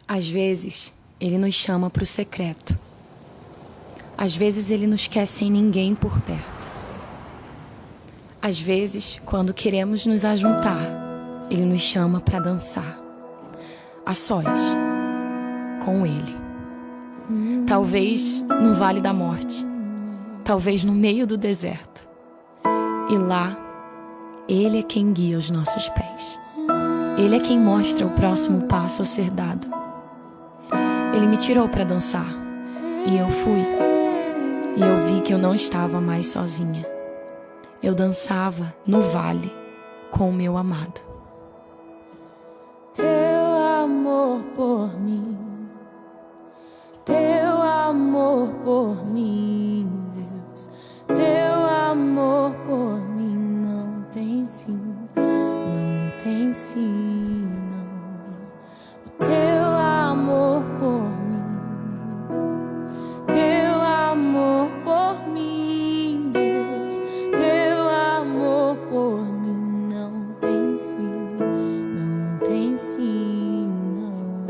Às vezes, ele nos chama para o secreto. Às vezes, ele nos quer sem ninguém por perto. Às vezes, quando queremos nos ajuntar, ele nos chama para dançar. A sós, com ele. Talvez no vale da morte. Talvez no meio do deserto. E lá, ele é quem guia os nossos pés. Ele é quem mostra o próximo passo a ser dado. Ele me tirou para dançar, e eu fui. E eu vi que eu não estava mais sozinha. Eu dançava no vale com o meu amado. Teu amor por mim, teu amor por mim, Deus, teu amor por mim não tem fim, não tem fim, não. O teu amor por mim, teu amor por mim, Deus, teu amor por mim não tem fim, não tem fim, não.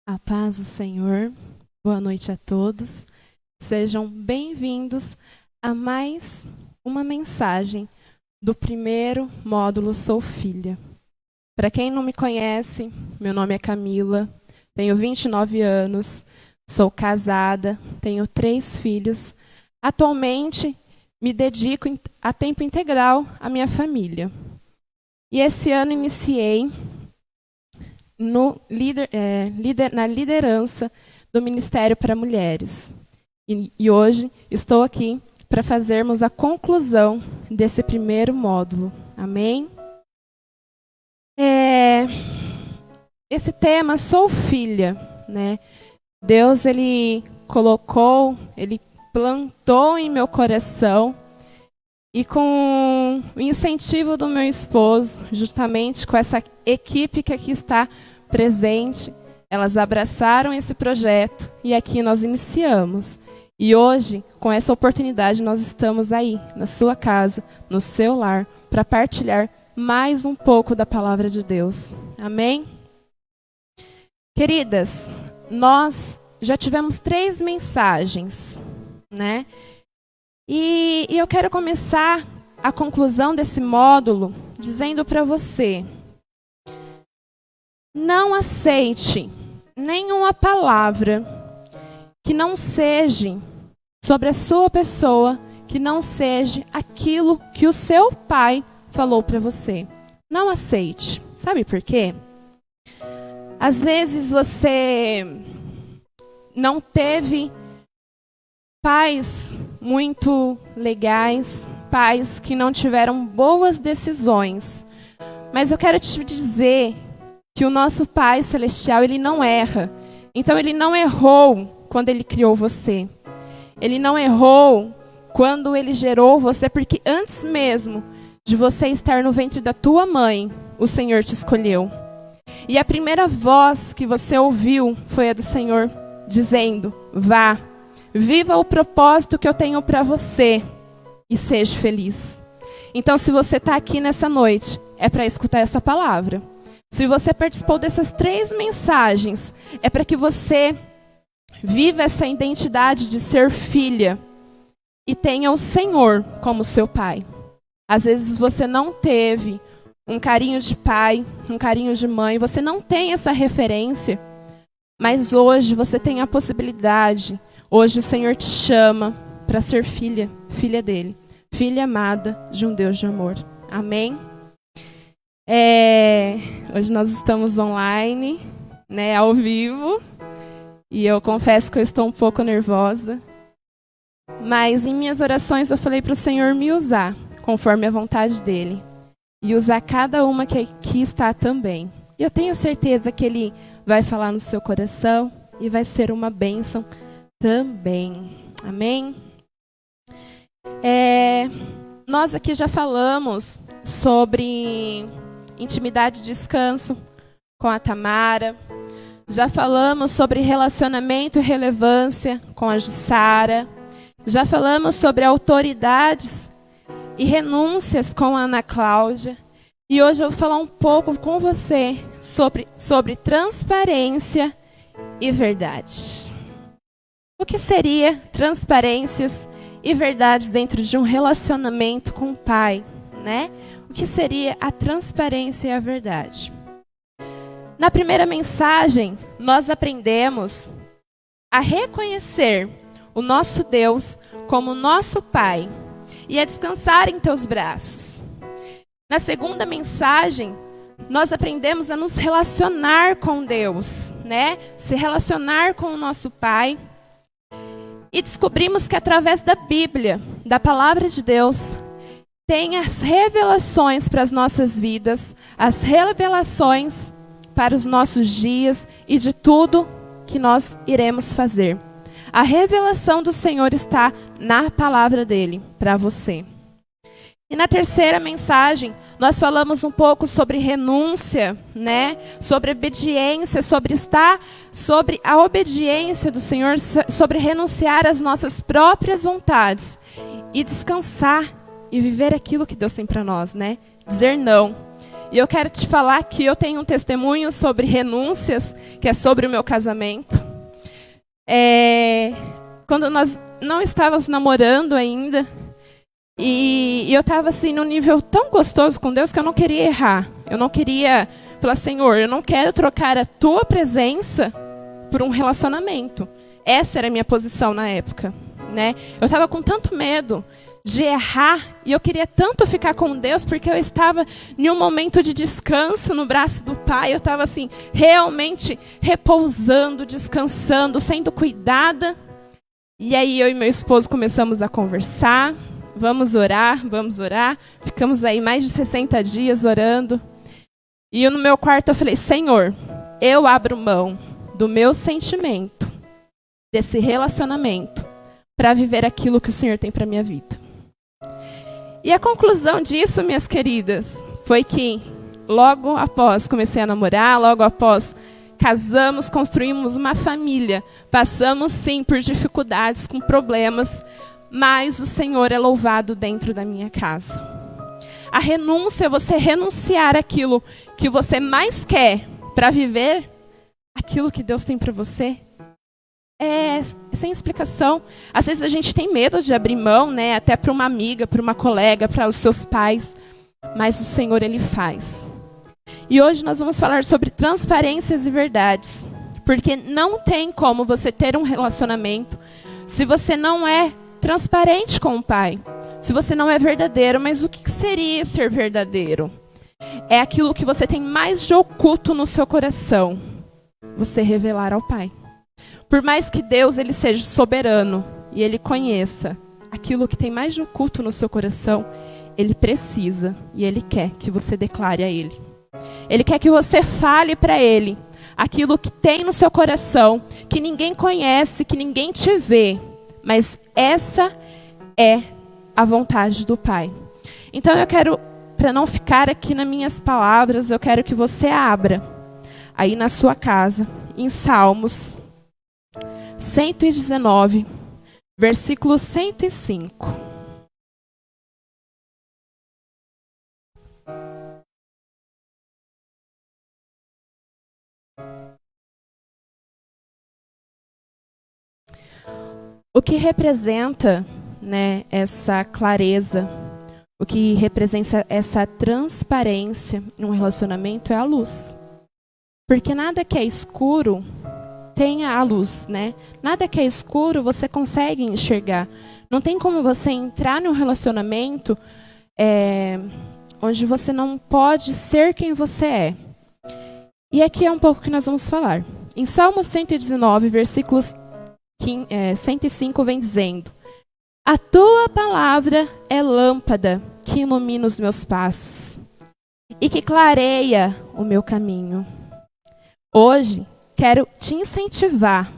A paz do Senhor, boa noite a todos. Sejam bem-vindos a mais uma mensagem do primeiro módulo Sou Filha. Para quem não me conhece, meu nome é Camila, tenho 29 anos, sou casada, tenho 3 filhos. Atualmente, me dedico a tempo integral à minha família. E esse ano iniciei na liderança do Ministério para Mulheres. E hoje estou aqui para fazermos a conclusão desse primeiro módulo. Amém? Esse tema, Sou Filha, né? Deus, Ele colocou, Ele plantou em meu coração, e com o incentivo do meu esposo, juntamente com essa equipe que aqui está presente, elas abraçaram esse projeto e aqui nós iniciamos. E hoje, com essa oportunidade, nós estamos aí, na sua casa, no seu lar, para partilhar mais um pouco da palavra de Deus. Amém? Queridas, nós já tivemos 3 mensagens, né? E eu quero começar a conclusão desse módulo dizendo para você: não aceite nenhuma palavra que não seja sobre a sua pessoa, que não seja aquilo que o seu pai falou para você. Não aceite. Sabe por quê? Às vezes você não teve pais muito legais, pais que não tiveram boas decisões. Mas eu quero te dizer que o nosso Pai Celestial, Ele não erra. Então Ele não errou quando Ele criou você. Ele não errou quando Ele gerou você, porque antes mesmo de você estar no ventre da tua mãe, o Senhor te escolheu. E a primeira voz que você ouviu foi a do Senhor dizendo: vá, viva o propósito que eu tenho para você e seja feliz. Então, se você está aqui nessa noite, é para escutar essa palavra. Se você participou dessas 3 mensagens, é para que você viva essa identidade de ser filha e tenha o Senhor como seu pai. Às vezes você não teve um carinho de pai, um carinho de mãe, você não tem essa referência, mas hoje você tem a possibilidade. Hoje o Senhor te chama para ser filha, filha dele, filha amada de um Deus de amor. Amém? Hoje nós estamos online, né, ao vivo, e eu confesso que eu estou um pouco nervosa, mas em minhas orações eu falei para o Senhor me usar, conforme a vontade dele, e usar cada uma que aqui está também. E eu tenho certeza que Ele vai falar no seu coração e vai ser uma bênção também. Amém? Nós aqui já falamos sobre intimidade e descanso com a Tamara. Já falamos sobre relacionamento e relevância com a Jussara. Já falamos sobre autoridades e renúncias com a Ana Cláudia. E hoje eu vou falar um pouco com você sobre transparência e verdade. O que seria transparências e verdades dentro de um relacionamento com o pai, né? O que seria a transparência e a verdade? Na primeira mensagem, nós aprendemos a reconhecer o nosso Deus como nosso Pai e a descansar em teus braços. Na segunda mensagem, nós aprendemos a nos relacionar com Deus, né? Se relacionar com o nosso Pai. E descobrimos que através da Bíblia, da Palavra de Deus, tem as revelações para as nossas vidas, as revelações para os nossos dias e de tudo que nós iremos fazer. A revelação do Senhor está na palavra dele para você. E na terceira mensagem, nós falamos um pouco sobre renúncia, né? Sobre obediência, sobre a obediência do Senhor, sobre renunciar às nossas próprias vontades e descansar e viver aquilo que Deus tem para nós, né? Dizer não. E eu quero te falar que eu tenho um testemunho sobre renúncias, que é sobre o meu casamento. Quando nós não estávamos namorando ainda, e eu estava assim num nível tão gostoso com Deus que eu não queria errar. Eu não queria falar, Senhor, eu não quero trocar a tua presença por um relacionamento. Essa era a minha posição na época, né? Eu estava com tanto medo de errar e eu queria tanto ficar com Deus porque eu estava em um momento de descanso no braço do Pai. Eu estava assim, realmente repousando, descansando, sendo cuidada. E aí eu e meu esposo começamos a conversar. Vamos orar. Ficamos aí mais de 60 dias orando. E eu no meu quarto eu falei, Senhor, eu abro mão do meu sentimento, desse relacionamento, para viver aquilo que o Senhor tem para minha vida. E a conclusão disso, minhas queridas, foi que logo após comecei a namorar, logo após casamos, construímos uma família, passamos sim por dificuldades, com problemas, mas o Senhor é louvado dentro da minha casa. A renúncia é você renunciar aquilo que você mais quer para viver aquilo que Deus tem para você. É sem explicação. Às vezes a gente tem medo de abrir mão, né? Até para uma amiga, para uma colega, para os seus pais. Mas o Senhor, Ele faz. E hoje nós vamos falar sobre transparências e verdades. Porque não tem como você ter um relacionamento se você não é transparente com o Pai. Se você não é verdadeiro. Mas o que seria ser verdadeiro? É aquilo que você tem mais de oculto no seu coração. Você revelar ao Pai. Por mais que Deus ele seja soberano e Ele conheça aquilo que tem mais de oculto no seu coração, Ele precisa e Ele quer que você declare a Ele. Ele quer que você fale para Ele aquilo que tem no seu coração, que ninguém conhece, que ninguém te vê. Mas essa é a vontade do Pai. Então eu quero, para não ficar aqui nas minhas palavras, eu quero que você abra aí na sua casa, em Salmos 119, versículo 105. O que representa, né, essa clareza, o que representa essa transparência em um relacionamento é a luz. Porque nada que é escuro tem a luz, né? Nada que é escuro você consegue enxergar. Não tem como você entrar num relacionamento onde você não pode ser quem você é. E aqui é um pouco que nós vamos falar. Em Salmo 119, versículos 105, vem dizendo: A tua palavra é lâmpada que ilumina os meus passos e que clareia o meu caminho. Hoje, quero te incentivar,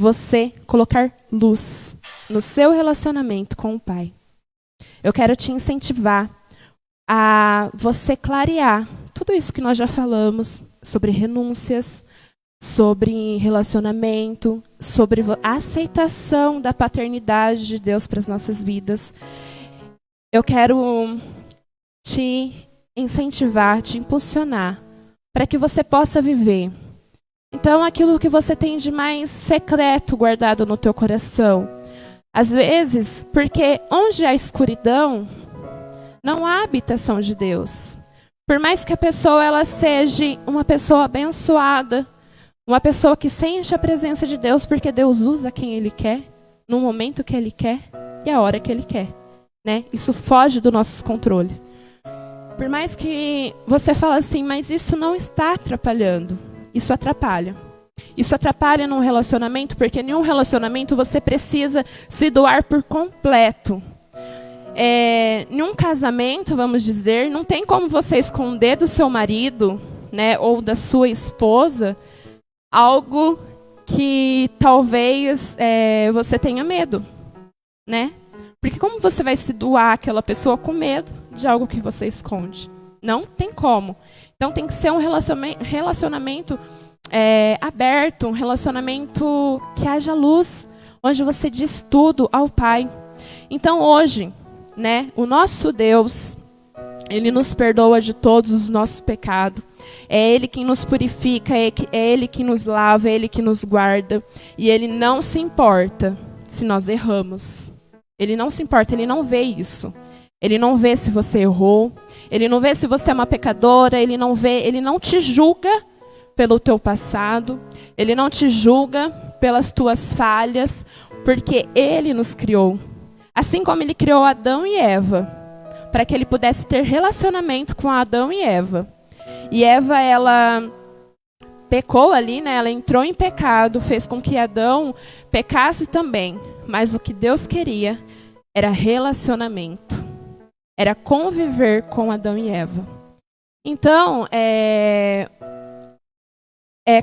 você colocar luz no seu relacionamento com o Pai. Eu quero te incentivar a você clarear tudo isso que nós já falamos sobre renúncias, sobre relacionamento, sobre a aceitação da paternidade de Deus para as nossas vidas. Eu quero te incentivar, te impulsionar para que você possa viver. Então, aquilo que você tem de mais secreto guardado no teu coração. Às vezes, porque onde há escuridão, não há habitação de Deus. Por mais que a pessoa ela seja uma pessoa abençoada, uma pessoa que sente a presença de Deus, porque Deus usa quem Ele quer, no momento que Ele quer e a hora que Ele quer, né? Isso foge dos nossos controles. Por mais que você fale assim, mas isso não está atrapalhando. Isso atrapalha. Isso atrapalha num relacionamento, porque em um relacionamento você precisa se doar por completo. Em um casamento, vamos dizer, não tem como você esconder do seu marido, né, ou da sua esposa, algo que talvez você tenha medo, né? Porque como você vai se doar àquela pessoa com medo de algo que você esconde? Não tem como. Então tem que ser um relacionamento aberto, um relacionamento que haja luz, onde você diz tudo ao Pai. Então hoje, né, o nosso Deus, Ele nos perdoa de todos os nossos pecados. É Ele quem nos purifica, é Ele que nos lava, é Ele que nos guarda. E Ele não se importa se nós erramos. Ele não se importa, Ele não vê isso. Ele não vê se você errou, Ele não vê se você é uma pecadora, Ele não te julga pelo teu passado, Ele não te julga pelas tuas falhas, porque Ele nos criou. Assim como Ele criou Adão e Eva, para que Ele pudesse ter relacionamento com Adão e Eva. E Eva, ela pecou ali, né? Ela entrou em pecado, fez com que Adão pecasse também. Mas o que Deus queria era relacionamento. Era conviver com Adão e Eva. Então,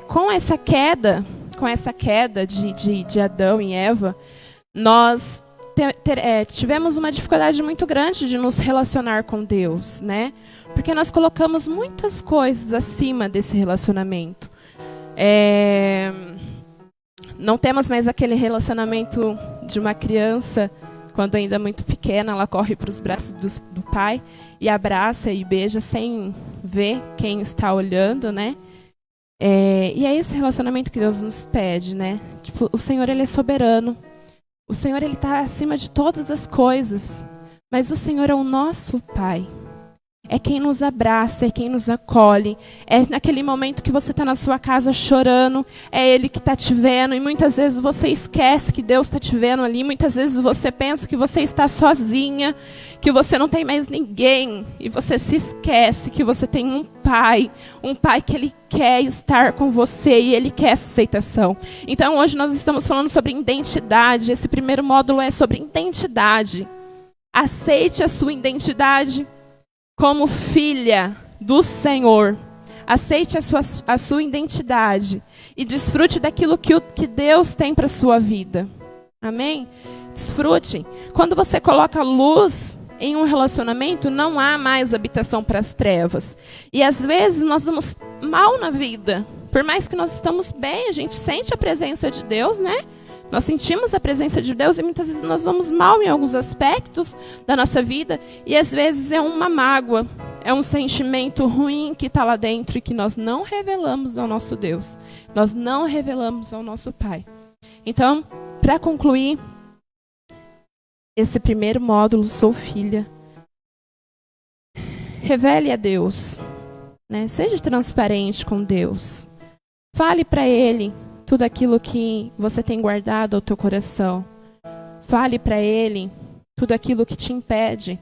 com essa queda de Adão e Eva, nós tivemos uma dificuldade muito grande de nos relacionar com Deus, né? Porque nós colocamos muitas coisas acima desse relacionamento. Não temos mais aquele relacionamento de uma criança, quando ainda muito pequena, ela corre para os braços do pai e abraça e beija sem ver quem está olhando, né? E é esse relacionamento que Deus nos pede, né? Tipo, o Senhor, Ele é soberano. O Senhor, Ele está acima de todas as coisas. Mas o Senhor é o nosso Pai. É quem nos abraça, é quem nos acolhe. É naquele momento que você está na sua casa chorando, é Ele que está te vendo. E muitas vezes você esquece que Deus está te vendo ali. Muitas vezes você pensa que você está sozinha, que você não tem mais ninguém. E você se esquece que você tem um Pai que Ele quer estar com você e Ele quer essa aceitação. Então hoje nós estamos falando sobre identidade. Esse primeiro módulo é sobre identidade. Aceite a sua identidade como filha do Senhor. Aceite a sua identidade e desfrute daquilo que Deus tem para a sua vida. Amém? Desfrute. Quando você coloca luz em um relacionamento, não há mais habitação para as trevas. E às vezes nós vamos mal na vida. Por mais que nós estamos bem, a gente sente a presença de Deus, né? Nós sentimos a presença de Deus e muitas vezes nós vamos mal em alguns aspectos da nossa vida. E às vezes é uma mágoa, é um sentimento ruim que está lá dentro e que nós não revelamos ao nosso Deus. Nós não revelamos ao nosso Pai. Então, para concluir esse primeiro módulo, Sou Filha, revele a Deus, né? Seja transparente com Deus. Fale para Ele tudo aquilo que você tem guardado ao teu coração. Fale para Ele tudo aquilo que te impede,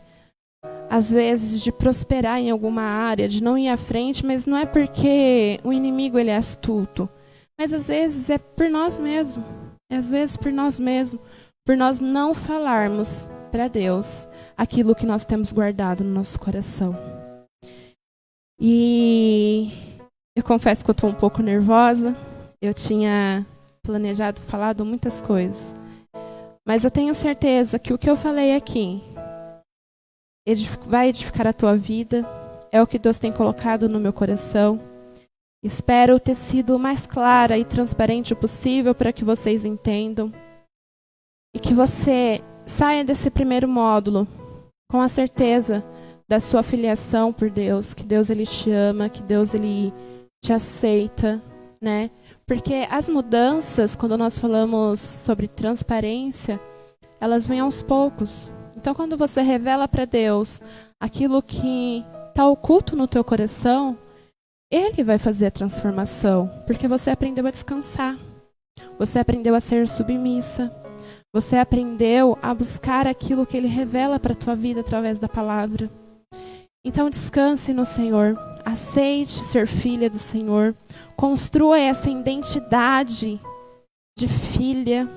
às vezes, de prosperar em alguma área, de não ir à frente, mas não é porque o inimigo ele é astuto, mas às vezes é por nós mesmos. Às vezes por nós mesmos, por nós não falarmos para Deus aquilo que nós temos guardado no nosso coração. E eu confesso que eu estou um pouco nervosa. Eu tinha planejado falar de muitas coisas. Mas eu tenho certeza que o que eu falei aqui vai edificar a tua vida. É o que Deus tem colocado no meu coração. Espero ter sido o mais clara e transparente possível para que vocês entendam. E que você saia desse primeiro módulo com a certeza da sua filiação por Deus. Que Deus ele te ama, que Deus ele te aceita, né? Porque as mudanças, quando nós falamos sobre transparência, elas vêm aos poucos. Então, quando você revela para Deus aquilo que está oculto no teu coração, Ele vai fazer a transformação. Porque você aprendeu a descansar. Você aprendeu a ser submissa. Você aprendeu a buscar aquilo que Ele revela para a tua vida através da palavra. Então, descanse no Senhor. Aceite ser filha do Senhor. Construa essa identidade de filha.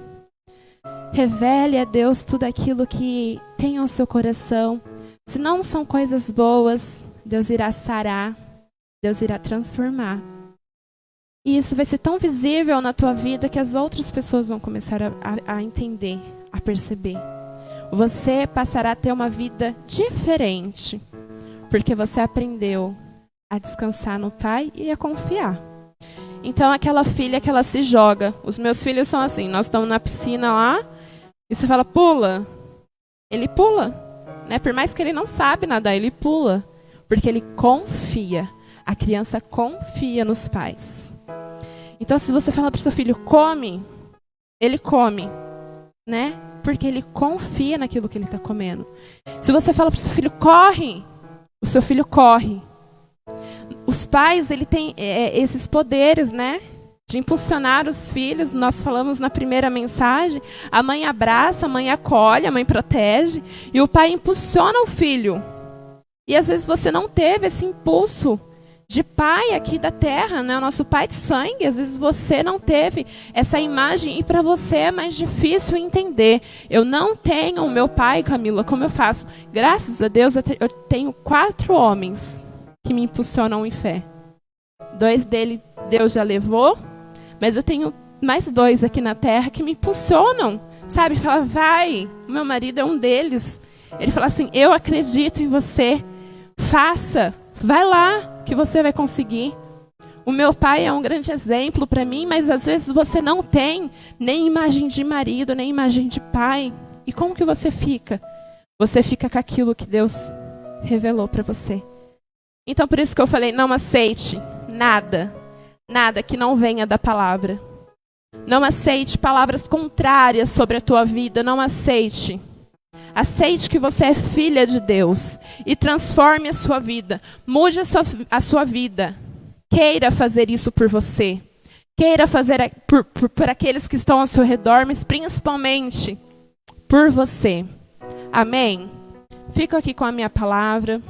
Revele a Deus tudo aquilo que tem ao seu coração. Se não são coisas boas, Deus irá sarar. Deus irá transformar. E isso vai ser tão visível na tua vida que as outras pessoas vão começar a entender, a perceber. Você passará a ter uma vida diferente. Porque você aprendeu a descansar no Pai e a confiar. Então, aquela filha que ela se joga. Os meus filhos são assim, nós estamos na piscina lá, e você fala, pula. Ele pula. Né? Por mais que ele não sabe nadar, ele pula. Porque ele confia. A criança confia nos pais. Então, se você fala para o seu filho, come, ele come, né? Porque ele confia naquilo que ele está comendo. Se você fala para o seu filho, corre, o seu filho corre. Os pais, ele tem esses poderes, né? De impulsionar os filhos. Nós falamos na primeira mensagem, a mãe abraça, a mãe acolhe, a mãe protege, e o pai impulsiona o filho. E às vezes você não teve esse impulso de pai aqui da terra, né? O nosso pai de sangue, às vezes você não teve essa imagem e para você é mais difícil entender. Eu não tenho o meu pai, Camila, como eu faço? Graças a Deus eu tenho 4 homens que me impulsionam em fé. 2 deles Deus já levou, mas eu tenho mais 2 aqui na terra que me impulsionam, sabe? Fala, vai, o meu marido é um deles. Ele fala assim, eu acredito em você, faça, vai lá, que você vai conseguir. O meu pai é um grande exemplo para mim, mas às vezes você não tem nem imagem de marido, nem imagem de pai. E como que você fica? Você fica com aquilo que Deus revelou para você. Então por isso que eu falei, não aceite nada, nada que não venha da palavra. Não aceite palavras contrárias sobre a tua vida, não aceite. Aceite que você é filha de Deus e transforme a sua vida. Mude a sua vida. Queira fazer isso por você. Queira fazer por aqueles que estão ao seu redor, mas principalmente por você. Amém? Fico aqui com a minha palavra.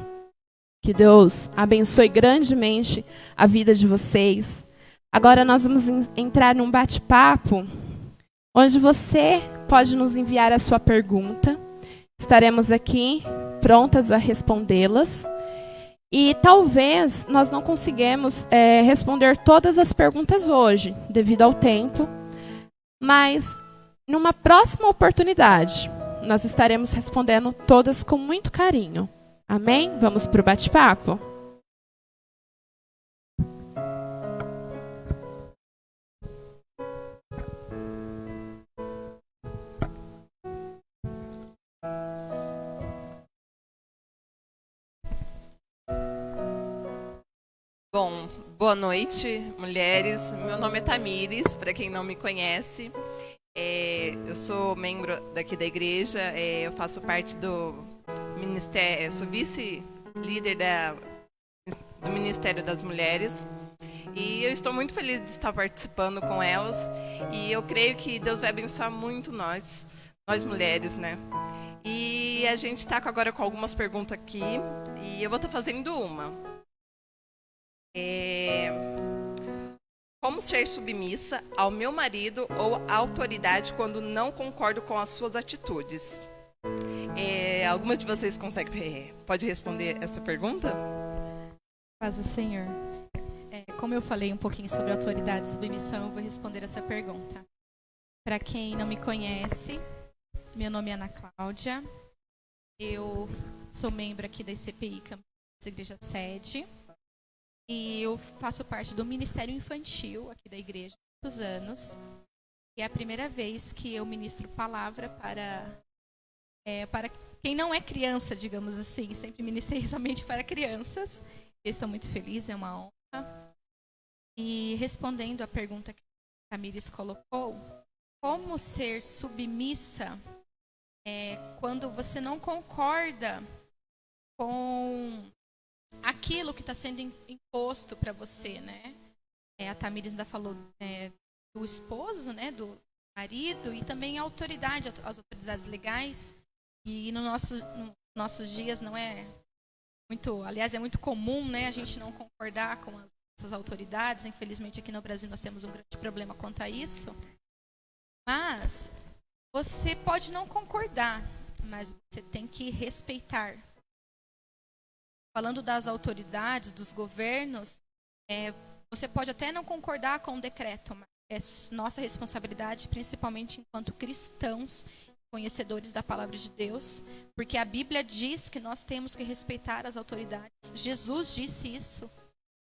Que Deus abençoe grandemente a vida de vocês. Agora nós vamos entrar num bate-papo onde você pode nos enviar a sua pergunta. Estaremos aqui prontas a respondê-las. E talvez nós não consigamos responder todas as perguntas hoje, devido ao tempo. Mas, numa próxima oportunidade, nós estaremos respondendo todas com muito carinho. Amém? Vamos para o bate-papo? Bom, boa noite, mulheres. Meu nome é Tamires, para quem não me conhece. Eu sou membro daqui da igreja, eu faço parte do ministério, sou vice-líder do Ministério das Mulheres. E eu estou muito feliz de estar participando com elas. E eu creio que Deus vai abençoar muito nós mulheres, né? E a gente está agora com algumas perguntas aqui, e eu vou estar fazendo uma. Como ser submissa ao meu marido ou à autoridade quando não concordo com as suas atitudes? Alguma de vocês pode responder essa pergunta? Paz do Senhor. Como eu falei um pouquinho sobre autoridade e submissão, eu vou responder essa pergunta. Para quem não me conhece, meu nome é Ana Cláudia. Eu sou membro aqui da ICPI, Campinas, Igreja Sede. E eu faço parte do Ministério Infantil aqui da igreja há muitos anos. E é a primeira vez que eu ministro palavra para quem não é criança, digamos assim. Sempre ministrei somente para crianças. Eu estou muito feliz, é uma honra. E respondendo à pergunta que a Tamires colocou, como ser submissa quando você não concorda com aquilo que está sendo imposto para você, né? A Tamires ainda falou do esposo, né? Do marido e também a autoridade, as autoridades legais. E nos nossos dias não é muito, aliás, é muito comum, né? A gente não concordar com essas autoridades. Infelizmente aqui no Brasil nós temos um grande problema quanto a isso. Mas você pode não concordar, mas você tem que respeitar. Falando das autoridades, dos governos, você pode até não concordar com o decreto, mas é nossa responsabilidade, principalmente enquanto cristãos, conhecedores da palavra de Deus, porque a Bíblia diz que nós temos que respeitar as autoridades. Jesus disse isso.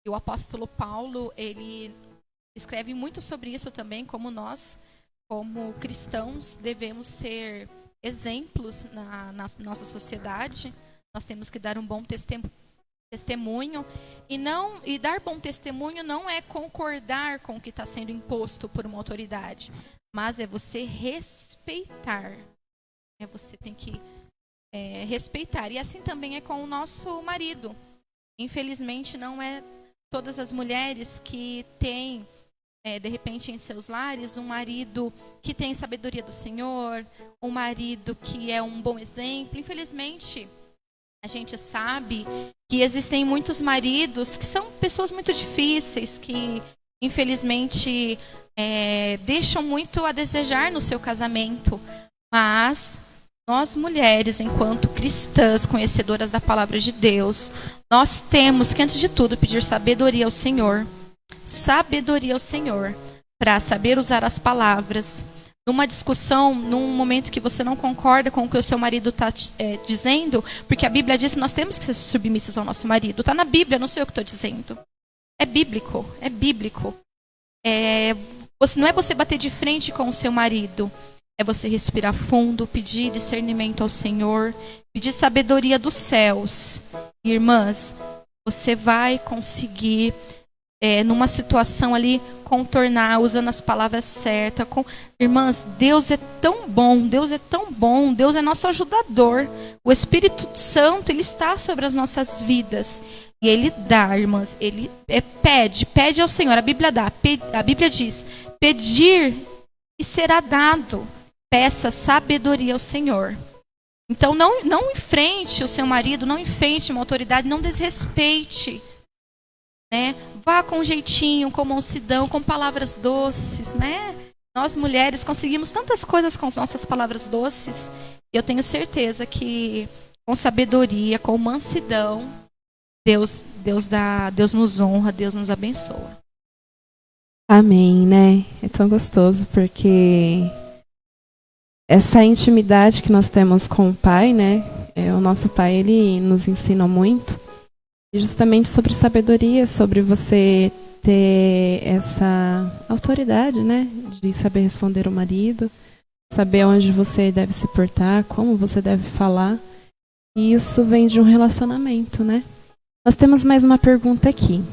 E o apóstolo Paulo, ele escreve muito sobre isso também, como nós, como cristãos, devemos ser exemplos na nossa sociedade. Nós temos que dar um bom testemunho. E dar bom testemunho não é concordar com o que está sendo imposto por uma autoridade, mas é você respeitar. Você tem que respeitar. E assim também é com o nosso marido. Infelizmente, não é todas as mulheres que têm, de repente, em seus lares, um marido que tem sabedoria do Senhor, um marido que é um bom exemplo. Infelizmente, a gente sabe que existem muitos maridos que são pessoas muito difíceis, que, infelizmente, deixam muito a desejar no seu casamento. Mas nós, mulheres, enquanto cristãs, conhecedoras da palavra de Deus, nós temos que, antes de tudo, pedir sabedoria ao Senhor. Sabedoria ao Senhor, para saber usar as palavras. Numa discussão, num momento que você não concorda com o que o seu marido está dizendo, porque a Bíblia diz que nós temos que ser submissas ao nosso marido. Está na Bíblia, não sou eu que estou dizendo. É bíblico, é bíblico. Não é você bater de frente com o seu marido. É você respirar fundo, pedir discernimento ao Senhor, pedir sabedoria dos céus. Irmãs, você vai conseguir, numa situação ali, contornar, usando as palavras certas. Irmãs, Deus é tão bom, Deus é tão bom, Deus é nosso ajudador. O Espírito Santo, Ele está sobre as nossas vidas. E Ele dá, irmãs, Ele pede ao Senhor. A Bíblia dá, a Bíblia diz, pedir e será dado. Peça sabedoria ao Senhor. Então não enfrente o seu marido, não enfrente uma autoridade, não desrespeite, né? Vá com jeitinho, com mansidão, com palavras doces, né? Nós mulheres conseguimos tantas coisas com as nossas palavras doces. E eu tenho certeza que com sabedoria, com mansidão, Deus nos honra, Deus nos abençoa. Amém, né? É tão gostoso porque essa intimidade que nós temos com o Pai, né? O nosso Pai, Ele nos ensina muito. Justamente sobre sabedoria, sobre você ter essa autoridade, né? De saber responder ao marido, saber onde você deve se portar, como você deve falar. E isso vem de um relacionamento, né? Nós temos mais uma pergunta aqui.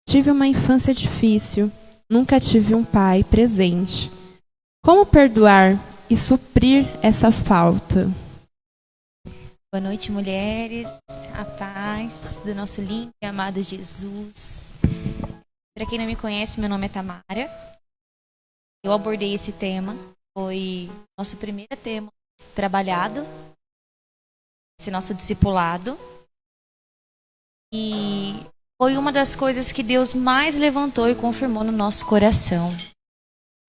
Tive uma infância difícil, nunca tive um pai presente. Como perdoar e suprir essa falta? Boa noite, mulheres. A paz do nosso lindo e amado Jesus. Para quem não me conhece, meu nome é Tamara. Eu abordei esse tema. Foi nosso primeiro tema trabalhado. Esse nosso discipulado. E foi uma das coisas que Deus mais levantou e confirmou no nosso coração.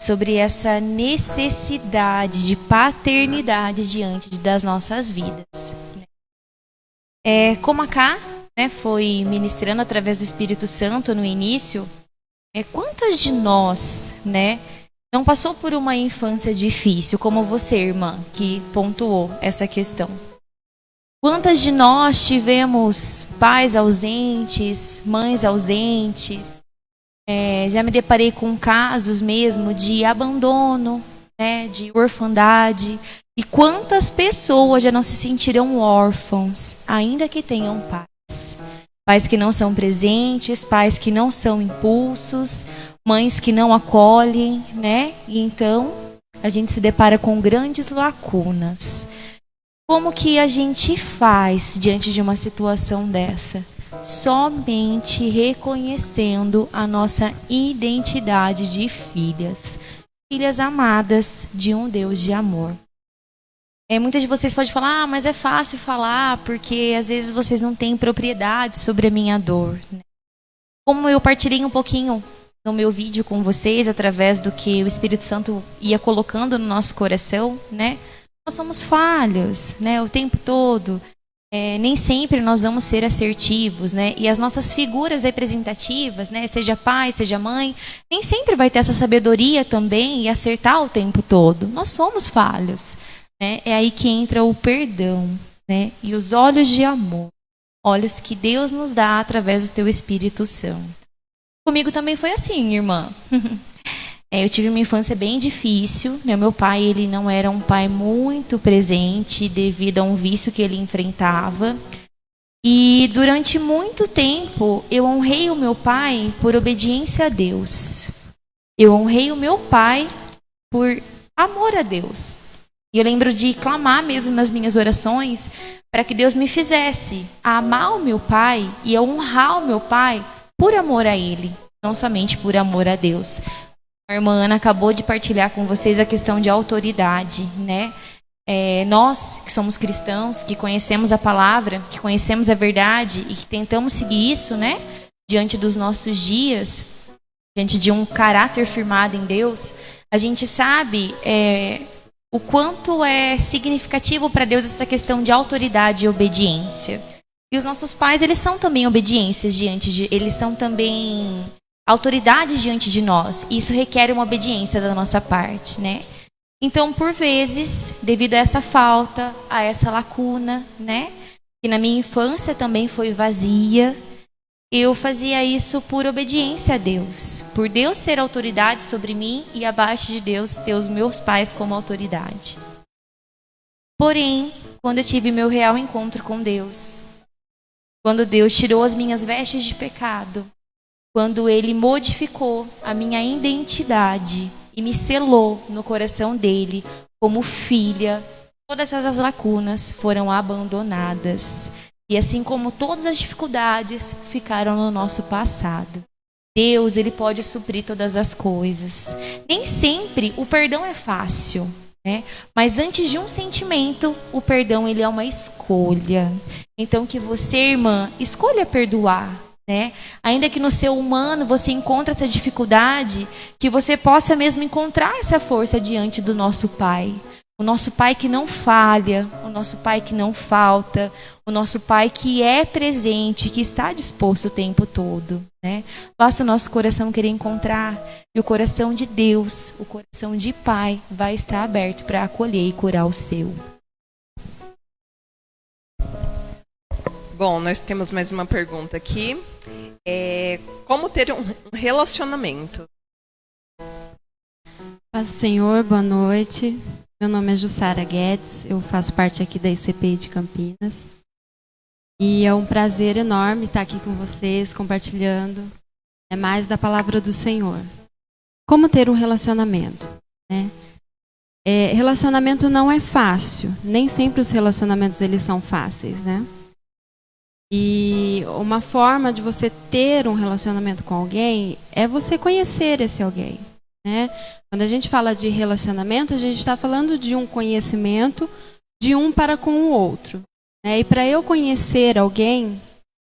Sobre essa necessidade de paternidade diante das nossas vidas. Como a Cá, né, foi ministrando através do Espírito Santo no início, quantas de nós, né, não passou por uma infância difícil, como você, irmã, que pontuou essa questão? Quantas de nós tivemos pais ausentes, mães ausentes? Já me deparei com casos mesmo de abandono, né, de orfandade. E quantas pessoas já não se sentiram órfãos, ainda que tenham pais? Pais que não são presentes, pais que não são impulsos, mães que não acolhem, né? E então a gente se depara com grandes lacunas. Como que a gente faz diante de uma situação dessa? Somente reconhecendo a nossa identidade de filhas. Filhas amadas de um Deus de amor. Muitas de vocês podem falar, mas é fácil falar, porque às vezes vocês não têm propriedade sobre a minha dor. Como eu partilhei um pouquinho no meu vídeo com vocês, através do que o Espírito Santo ia colocando no nosso coração, né? Nós somos falhos, né? O tempo todo. Nem sempre nós vamos ser assertivos, né? E as nossas figuras representativas, né? Seja pai, seja mãe, nem sempre vai ter essa sabedoria também e acertar o tempo todo. Nós somos falhos. É aí que entra o perdão, né? E os olhos de amor, olhos que Deus nos dá através do teu Espírito Santo. Comigo também foi assim, irmã. Eu tive uma infância bem difícil, né? Meu pai, ele não era um pai muito presente devido a um vício que ele enfrentava. E durante muito tempo eu honrei o meu pai por obediência a Deus. Eu honrei o meu pai por amor a Deus. E eu lembro de clamar mesmo nas minhas orações para que Deus me fizesse a amar o meu pai e a honrar o meu pai por amor a ele, não somente por amor a Deus. A irmã Ana acabou de partilhar com vocês a questão de autoridade, né? Nós que somos cristãos, que conhecemos a palavra, que conhecemos a verdade e que tentamos seguir isso, né? Diante dos nossos dias, diante de um caráter firmado em Deus, a gente sabe o quanto é significativo para Deus essa questão de autoridade e obediência. E os nossos pais, eles são também obediências eles são também autoridades diante de nós. E isso requer uma obediência da nossa parte, né? Então, por vezes, devido a essa falta, a essa lacuna, né? Que na minha infância também foi vazia, eu fazia isso por obediência a Deus. Por Deus ser autoridade sobre mim e abaixo de Deus ter os meus pais como autoridade. Porém, quando eu tive meu real encontro com Deus, quando Deus tirou as minhas vestes de pecado, quando Ele modificou a minha identidade e me selou no coração dele como filha, todas essas lacunas foram abandonadas. E assim como todas as dificuldades ficaram no nosso passado. Deus, Ele pode suprir todas as coisas. Nem sempre o perdão é fácil, né? Mas antes de um sentimento, o perdão ele é uma escolha. Então que você, irmã, escolha perdoar. Né? Ainda que no seu humano você encontre essa dificuldade, que você possa mesmo encontrar essa força diante do nosso Pai. O nosso Pai que não falha, o nosso Pai que não falta, o nosso Pai que é presente, que está disposto o tempo todo. Né? Basta o nosso coração querer encontrar, e o coração de Deus, o coração de Pai, vai estar aberto para acolher e curar o seu. Bom, nós temos mais uma pergunta aqui. Como ter um relacionamento? Paz do Senhor, boa noite. Meu nome é Jussara Guedes, eu faço parte aqui da ICPI de Campinas. E é um prazer enorme estar aqui com vocês, compartilhando mais da palavra do Senhor. Como ter um relacionamento? Né? Relacionamento não é fácil, nem sempre os relacionamentos eles são fáceis, né? E uma forma de você ter um relacionamento com alguém é você conhecer esse alguém, né? Quando a gente fala de relacionamento, a gente está falando de um conhecimento de um para com o outro, né? E para eu conhecer alguém,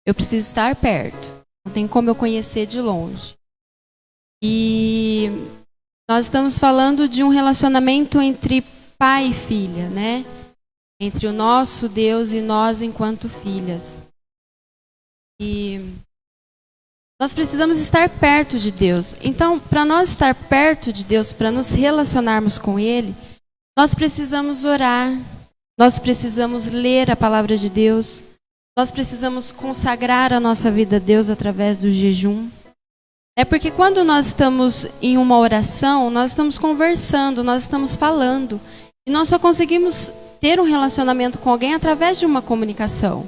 eu preciso estar perto. Não tem como eu conhecer de longe. E nós estamos falando de um relacionamento entre pai e filha, né? Entre o nosso Deus e nós enquanto filhas. E nós precisamos estar perto de Deus. Então, para nós estar perto de Deus, para nos relacionarmos com Ele, nós precisamos orar, nós precisamos ler a palavra de Deus, nós precisamos consagrar a nossa vida a Deus através do jejum. É porque quando nós estamos em uma oração, nós estamos conversando, nós estamos falando. E nós só conseguimos ter um relacionamento com alguém através de uma comunicação.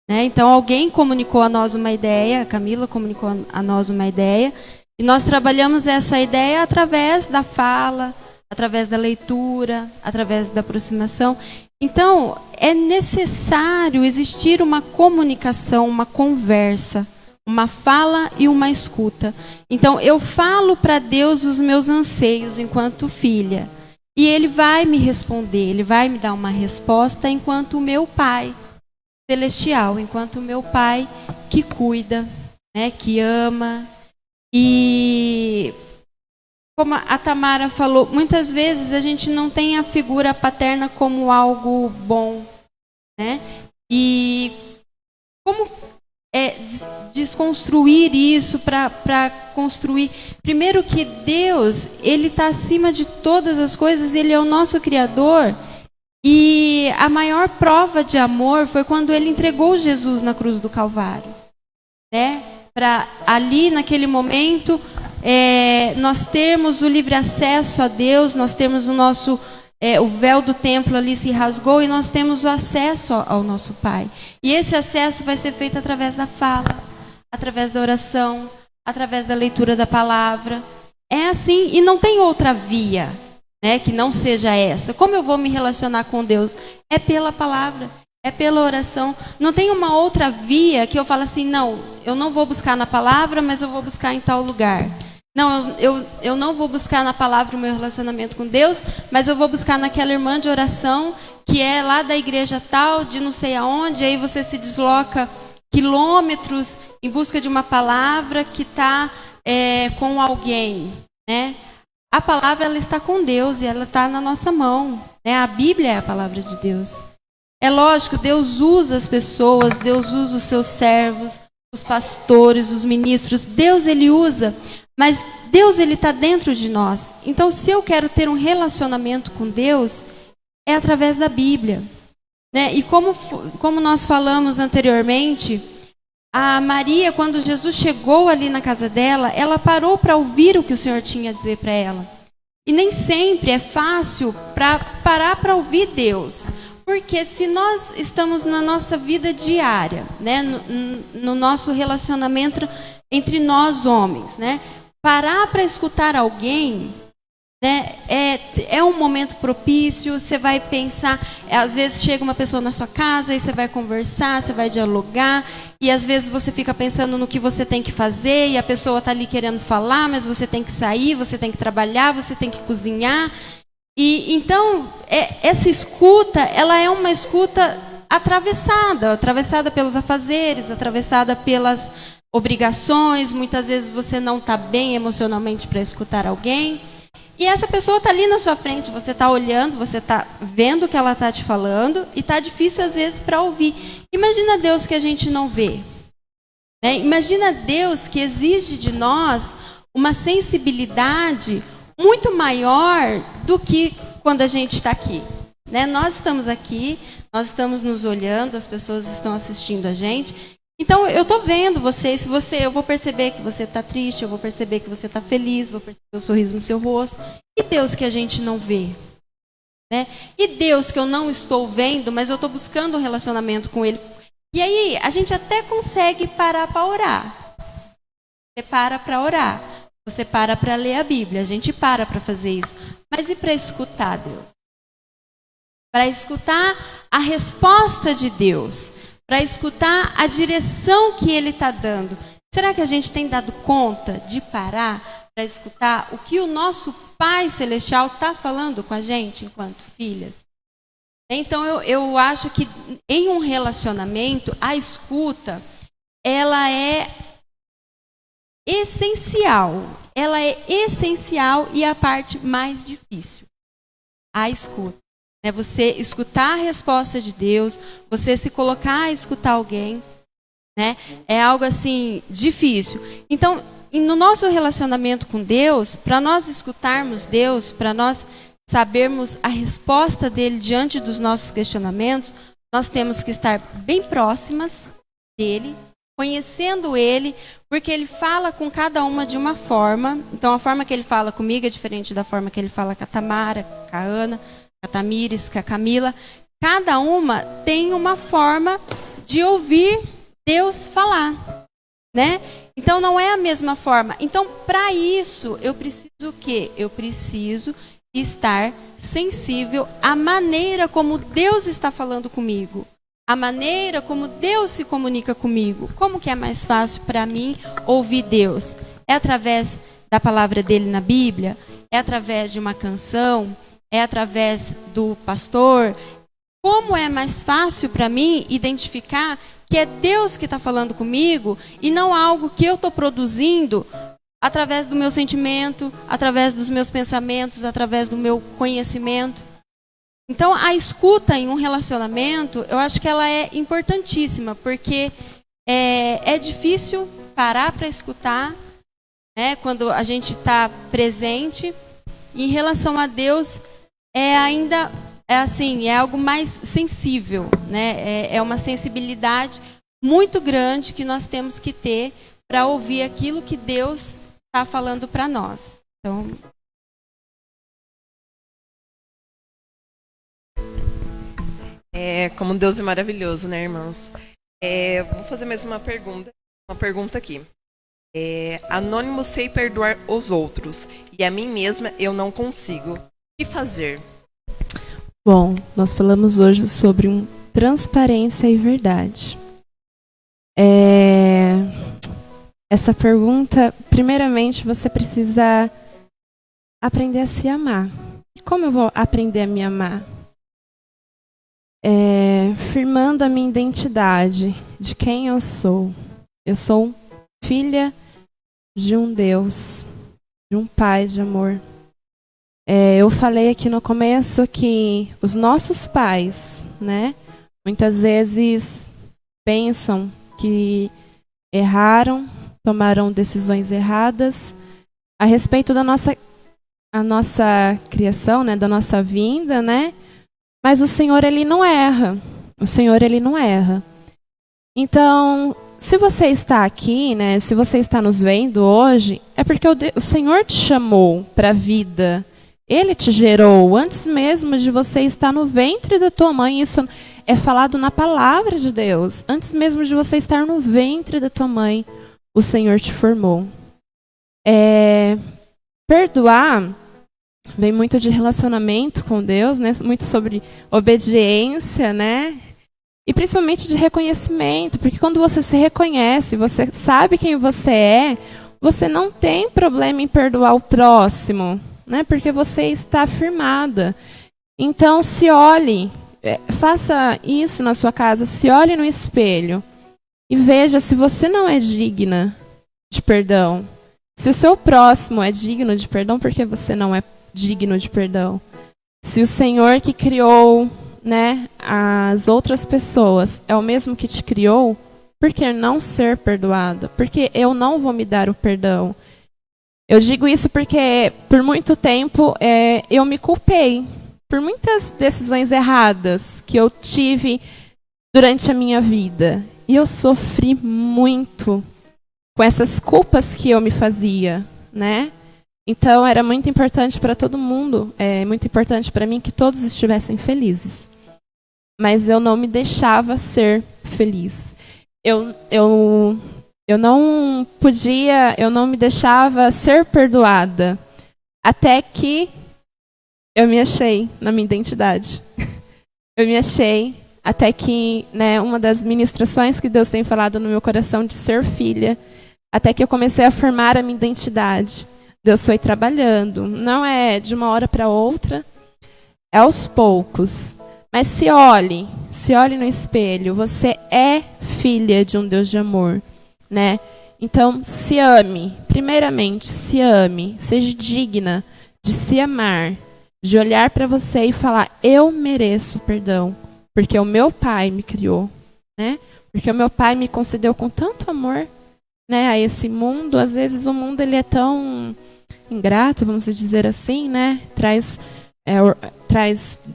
Então, alguém comunicou a nós uma ideia, a Camila comunicou a nós uma ideia, e nós trabalhamos essa ideia através da fala, através da leitura, através da aproximação. Então, é necessário existir uma comunicação, uma conversa, uma fala e uma escuta. Então, eu falo para Deus os meus anseios enquanto filha, e Ele vai me responder, Ele vai me dar uma resposta enquanto o meu Pai celestial, enquanto o meu Pai que cuida, né, que ama. E como a Tamara falou, muitas vezes a gente não tem a figura paterna como algo bom, né? E como desconstruir isso para construir? Primeiro que Deus, Ele está acima de todas as coisas, Ele é o nosso Criador. E a maior prova de amor foi quando Ele entregou Jesus na cruz do Calvário, né? Para ali, naquele momento, nós termos o livre acesso a Deus, nós termos o nosso o véu do templo ali se rasgou e nós temos o acesso ao nosso Pai. E esse acesso vai ser feito através da fala, através da oração, através da leitura da palavra. É assim, e não tem outra via, né, que não seja essa. Como eu vou me relacionar com Deus? É pela palavra, é pela oração. Não tem uma outra via que eu falo assim, não, eu não vou buscar na palavra, mas eu vou buscar em tal lugar. Não, eu não vou buscar na palavra o meu relacionamento com Deus, mas eu vou buscar naquela irmã de oração que é lá da igreja tal, de não sei aonde, aí você se desloca quilômetros em busca de uma palavra que está com alguém, né? A palavra, ela está com Deus e ela está na nossa mão, né? A Bíblia é a palavra de Deus. É lógico, Deus usa as pessoas, Deus usa os seus servos, os pastores, os ministros. Deus, ele usa, mas Deus, ele está dentro de nós. Então, se eu quero ter um relacionamento com Deus, é através da Bíblia, né? E como nós falamos anteriormente, a Maria, quando Jesus chegou ali na casa dela, ela parou para ouvir o que o Senhor tinha a dizer para ela. E nem sempre é fácil parar para ouvir Deus. Porque se nós estamos na nossa vida diária, né, no nosso relacionamento entre nós homens, né, parar para escutar alguém, né, é um momento propício. Você vai pensar, às vezes chega uma pessoa na sua casa e você vai conversar, você vai dialogar, e às vezes você fica pensando no que você tem que fazer e a pessoa está ali querendo falar, mas você tem que sair, você tem que trabalhar, você tem que cozinhar. E então essa escuta, ela é uma escuta atravessada pelos afazeres, atravessada pelas obrigações. Muitas vezes você não está bem emocionalmente para escutar alguém. E essa pessoa está ali na sua frente, você está olhando, você está vendo o que ela está te falando, e está difícil às vezes para ouvir. Imagina Deus que a gente não vê, né? Imagina Deus que exige de nós uma sensibilidade muito maior do que quando a gente está aqui, né? Nós estamos aqui, nós estamos nos olhando, as pessoas estão assistindo a gente. Então, eu estou vendo você, eu vou perceber que você está triste, eu vou perceber que você está feliz, vou perceber o sorriso no seu rosto. E Deus que a gente não vê, né? E Deus que eu não estou vendo, mas eu estou buscando um relacionamento com Ele. E aí, a gente até consegue parar para orar. Você para orar, você para ler a Bíblia, a gente para fazer isso. Mas e para escutar Deus? Para escutar a resposta de Deus, para escutar a direção que Ele está dando. Será que a gente tem dado conta de parar para escutar o que o nosso Pai Celestial está falando com a gente enquanto filhas? Então, eu acho que em um relacionamento, a escuta, ela é essencial. Ela é essencial e é a parte mais difícil. A escuta. É você escutar a resposta de Deus, você se colocar a escutar alguém, né? É algo assim difícil. Então, no nosso relacionamento com Deus, para nós escutarmos Deus, para nós sabermos a resposta dele diante dos nossos questionamentos, nós temos que estar bem próximas dele, conhecendo ele, porque ele fala com cada uma de uma forma. Então, a forma que ele fala comigo é diferente da forma que ele fala com a Tamara, com a Ana, com a Tamires, com a Camila. Cada uma tem uma forma de ouvir Deus falar, né? Então, não é a mesma forma. Então, para isso, eu preciso o quê? Eu preciso estar sensível à maneira como Deus está falando comigo, a maneira como Deus se comunica comigo. Como que é mais fácil para mim ouvir Deus? É através da palavra dele na Bíblia? É através de uma canção? É através do pastor? Como é mais fácil para mim identificar que é Deus que está falando comigo e não algo que eu estou produzindo através do meu sentimento, através dos meus pensamentos, através do meu conhecimento? Então, a escuta em um relacionamento, eu acho que ela é importantíssima, porque é difícil parar para escutar, né, quando a gente está presente. Em relação a Deus, é algo mais sensível, né? É uma sensibilidade muito grande que nós temos que ter para ouvir aquilo que Deus está falando para nós. Então, Como Deus é maravilhoso, né, irmãs? Vou fazer mais uma pergunta aqui. Anônimo, sei perdoar os outros e a mim mesma eu não consigo. O que fazer? Bom, nós falamos hoje sobre transparência e verdade. Essa pergunta, primeiramente, você precisa aprender a se amar. Como eu vou aprender a me amar? Firmando a minha identidade, de quem eu sou. Eu sou filha de um Deus, de um Pai de amor. Eu falei aqui no começo que os nossos pais, né, muitas vezes pensam que erraram, tomaram decisões erradas a respeito da nossa criação, né, da nossa vinda, né? Mas o Senhor, ele não erra. O Senhor, ele não erra. Então, se você está aqui, né, se você está nos vendo hoje, é porque o Senhor te chamou para a vida. Ele te gerou antes mesmo de você estar no ventre da tua mãe. Isso é falado na palavra de Deus. Antes mesmo de você estar no ventre da tua mãe, o Senhor te formou. Perdoar vem muito de relacionamento com Deus, né? Muito sobre obediência, né? E principalmente de reconhecimento, porque quando você se reconhece, você sabe quem você é, você não tem problema em perdoar o próximo, né? Porque você está firmada. Então, se olhe, faça isso na sua casa, se olhe no espelho e veja se você não é digna de perdão. Se o seu próximo é digno de perdão, por que você não é digno de perdão? Se o Senhor que criou, né, as outras pessoas é o mesmo que te criou, por que não ser perdoado? Porque eu não vou me dar o perdão. Eu digo isso porque por muito tempo eu me culpei por muitas decisões erradas que eu tive durante a minha vida. E eu sofri muito com essas culpas que eu me fazia, né? Então era muito importante para todo mundo, muito importante para mim que todos estivessem felizes. Mas eu não me deixava ser feliz. Eu não podia, eu não me deixava ser perdoada. Até que eu me achei na minha identidade. Eu me achei até que, né, uma das ministrações que Deus tem falado no meu coração de ser filha, até que eu comecei a formar a minha identidade. Deus foi trabalhando. Não é de uma hora para outra, é aos poucos. Mas se olhe no espelho. Você é filha de um Deus de amor, né? Então, se ame. Primeiramente, se ame. Seja digna de se amar. De olhar para você e falar, eu mereço perdão. Porque o meu pai me criou, né? Porque o meu pai me concedeu com tanto amor, né, a esse mundo. Às vezes o mundo ele é tão ingrato, vamos dizer assim, né?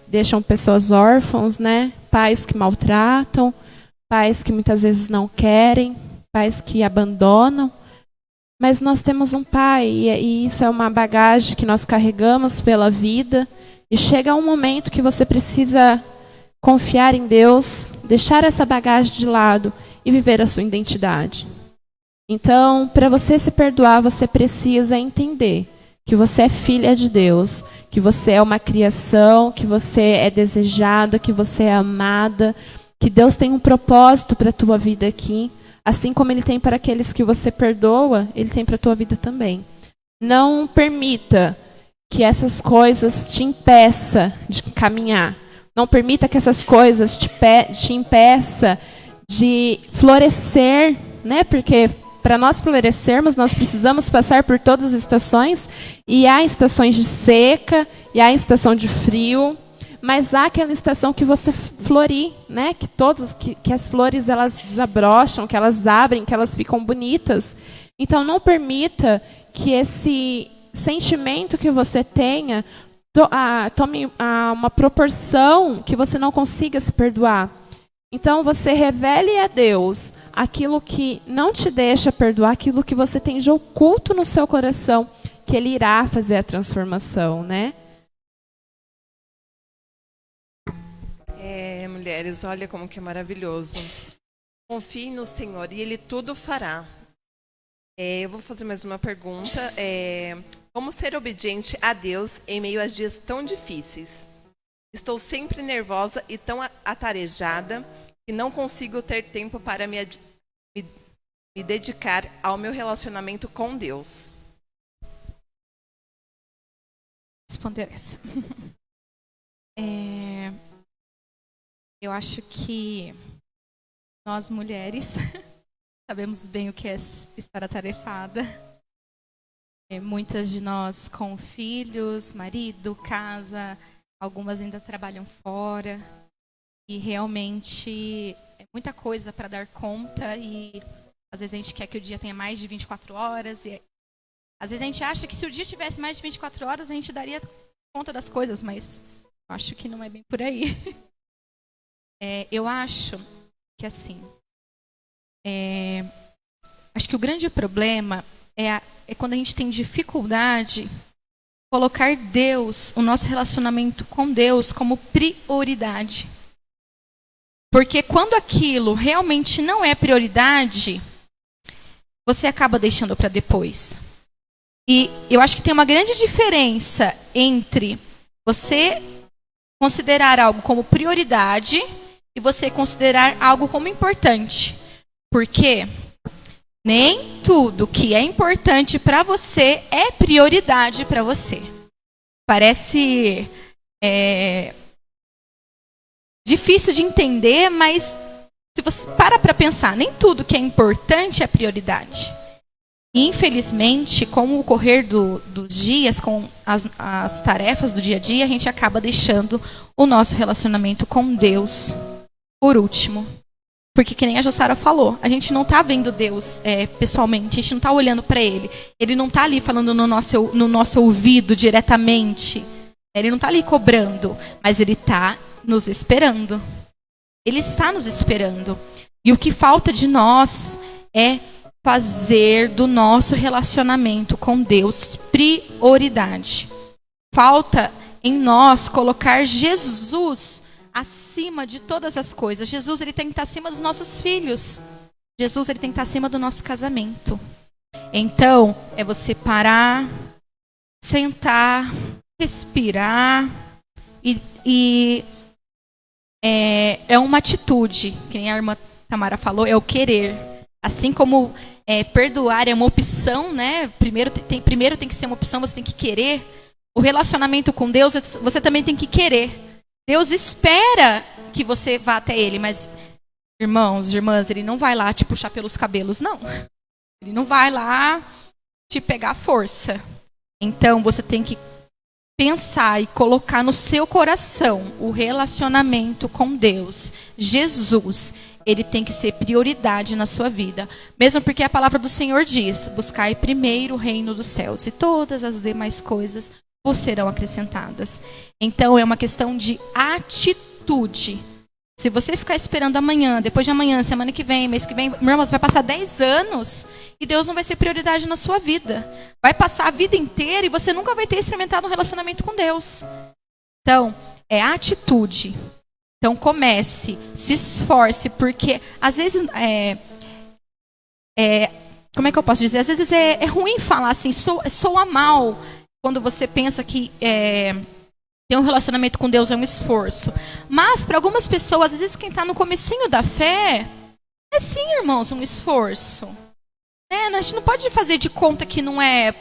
Deixam pessoas órfãos, né? Pais que maltratam, pais que muitas vezes não querem, pais que abandonam. Mas nós temos um pai e isso é uma bagagem que nós carregamos pela vida. E chega um momento que você precisa confiar em Deus, deixar essa bagagem de lado e viver a sua identidade. Então, para você se perdoar, você precisa entender que você é filha de Deus, que você é uma criação, que você é desejada, que você é amada, que Deus tem um propósito para a tua vida aqui, assim como Ele tem para aqueles que você perdoa, Ele tem para a tua vida também. Não permita que essas coisas te impeçam de caminhar. Não permita que essas coisas te impeçam de florescer, né? Porque para nós florescermos, nós precisamos passar por todas as estações. E há estações de seca, e há estação de frio. Mas há aquela estação que você florir, né? Que as flores elas desabrocham, que elas abrem, que elas ficam bonitas. Então não permita que esse sentimento que você tenha tome uma proporção que você não consiga se perdoar. Então você revele a Deus aquilo que não te deixa perdoar, aquilo que você tem de oculto no seu coração, que Ele irá fazer a transformação, né? Mulheres, olha como que é maravilhoso. Confie no Senhor e Ele tudo fará. Eu vou fazer mais uma pergunta. Como ser obediente a Deus em meio a dias tão difíceis? Estou sempre nervosa e tão atarejada que não consigo ter tempo para me dedicar ao meu relacionamento com Deus. Responder essa. Eu acho que nós mulheres sabemos bem o que é estar atarefada. Muitas de nós com filhos, marido, casa, algumas ainda trabalham fora. E realmente é muita coisa para dar conta. E às vezes a gente quer que o dia tenha mais de 24 horas. E às vezes a gente acha que se o dia tivesse mais de 24 horas, a gente daria conta das coisas. Mas eu acho que não é bem por aí. Eu acho que assim... acho que o grande problema é quando a gente tem dificuldade de colocar Deus, o nosso relacionamento com Deus, como prioridade. Porque quando aquilo realmente não é prioridade, você acaba deixando para depois. E eu acho que tem uma grande diferença entre você considerar algo como prioridade e você considerar algo como importante. Porque nem tudo que é importante para você é prioridade para você. Parece difícil de entender, mas se você para pensar, nem tudo que é importante é prioridade. E, infelizmente, com o correr dos dias, com as tarefas do dia a dia, a gente acaba deixando o nosso relacionamento com Deus por último. Porque, que nem a Jussara falou, a gente não está vendo Deus pessoalmente, a gente não está olhando para Ele. Ele não está ali falando no nosso ouvido diretamente. Ele não está ali cobrando, mas Ele está nos esperando. Ele está nos esperando. E o que falta de nós é fazer do nosso relacionamento com Deus prioridade. Falta em nós colocar Jesus acima de todas as coisas. Jesus, ele tem que estar acima dos nossos filhos. Jesus, ele tem que estar acima do nosso casamento. Então, é você parar, sentar, respirar e é uma atitude, que nem a irmã Tamara falou, é o querer. Assim como perdoar é uma opção, né? Primeiro tem que ser uma opção, você tem que querer. O relacionamento com Deus, você também tem que querer. Deus espera que você vá até Ele, mas, irmãos, irmãs, Ele não vai lá te puxar pelos cabelos, não. Ele não vai lá te pegar à força. Então, você tem que pensar e colocar no seu coração o relacionamento com Deus. Jesus, ele tem que ser prioridade na sua vida. Mesmo porque a palavra do Senhor diz, buscai primeiro o reino dos céus e todas as demais coisas vos serão acrescentadas. Então, é uma questão de atitude. Se você ficar esperando amanhã, depois de amanhã, semana que vem, mês que vem, meu irmão, você vai passar 10 anos e Deus não vai ser prioridade na sua vida. Vai passar a vida inteira e você nunca vai ter experimentado um relacionamento com Deus. Então, é atitude. Então, comece, se esforce, porque às vezes, como é que eu posso dizer? Às vezes é ruim falar assim, soa mal, quando você pensa que ter um relacionamento com Deus é um esforço. Mas, para algumas pessoas, às vezes quem está no comecinho da fé, é sim, irmãos, um esforço. A gente não pode fazer de conta que não é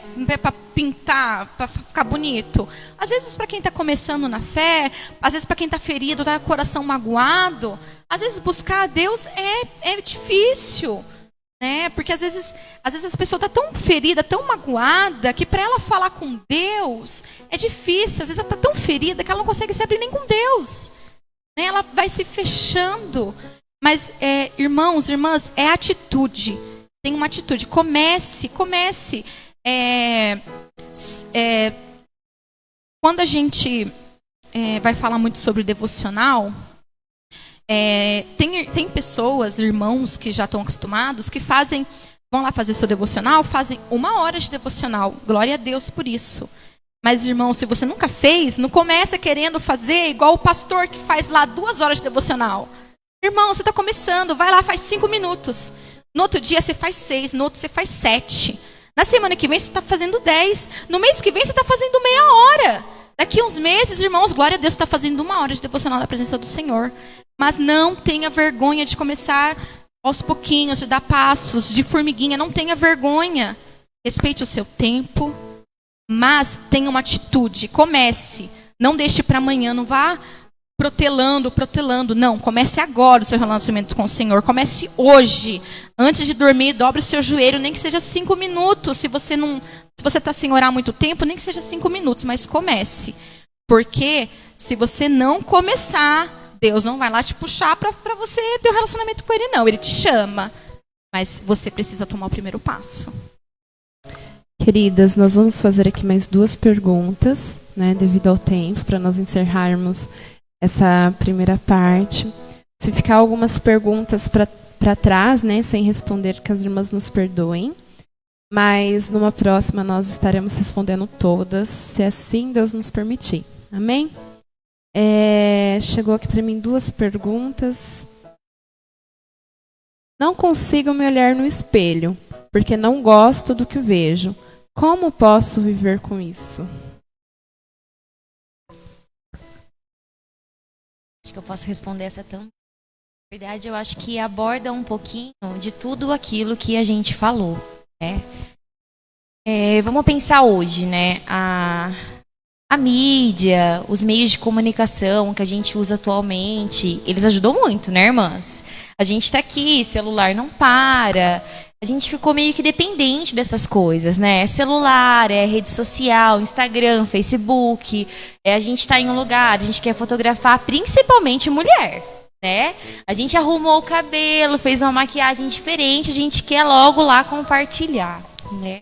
para pintar, para ficar bonito. Às vezes, para quem está começando na fé, às vezes para quem está ferido, está com o coração magoado, às vezes buscar a Deus é difícil. Porque às vezes essa pessoa está tão ferida, tão magoada, que para ela falar com Deus é difícil. Às vezes ela está tão ferida que ela não consegue se abrir nem com Deus. Ela vai se fechando. Mas, irmãos, irmãs, é atitude. Tem uma atitude. Comece. Quando a gente vai falar muito sobre devocional, tem pessoas, irmãos que já estão acostumados, que vão lá fazer seu devocional, fazem 1 hora de devocional. Glória a Deus por isso. Mas, irmão, se você nunca fez, não começa querendo fazer igual o pastor que faz lá 2 horas de devocional. Irmão, você está começando, vai lá, faz 5 minutos. No outro dia você faz 6, no outro você faz 7. Na semana que vem você está fazendo 10. No mês que vem você está fazendo meia hora. Daqui uns meses, irmãos, glória a Deus, você está fazendo 1 hora de devocional na presença do Senhor. Mas não tenha vergonha de começar aos pouquinhos, de dar passos, de formiguinha. Não tenha vergonha. Respeite o seu tempo, mas tenha uma atitude. Comece. Não deixe para amanhã, não vá protelando. Não, comece agora o seu relacionamento com o Senhor. Comece hoje. Antes de dormir, dobre o seu joelho, nem que seja 5 minutos. Se você está sem orar há muito tempo, nem que seja 5 minutos, mas comece. Porque se você não começar, Deus não vai lá te puxar para você ter um relacionamento com Ele, não. Ele te chama. Mas você precisa tomar o primeiro passo. Queridas, nós vamos fazer aqui mais 2 perguntas, né, devido ao tempo, para nós encerrarmos essa primeira parte. Se ficar algumas perguntas para trás, né, sem responder, que as irmãs nos perdoem. Mas numa próxima nós estaremos respondendo todas, se assim Deus nos permitir. Amém? Chegou aqui para mim 2 perguntas. Não consigo me olhar no espelho, porque não gosto do que vejo. Como posso viver com isso? Acho que eu posso responder essa também. Na verdade, eu acho que aborda um pouquinho de tudo aquilo que a gente falou, né? Vamos pensar hoje, né? A mídia, os meios de comunicação que a gente usa atualmente, eles ajudam muito, né, irmãs? A gente está aqui, celular não para. A gente ficou meio que dependente dessas coisas, né? Celular, rede social, Instagram, Facebook. A gente está em um lugar, a gente quer fotografar, principalmente mulher, né? A gente arrumou o cabelo, fez uma maquiagem diferente, a gente quer logo lá compartilhar, né?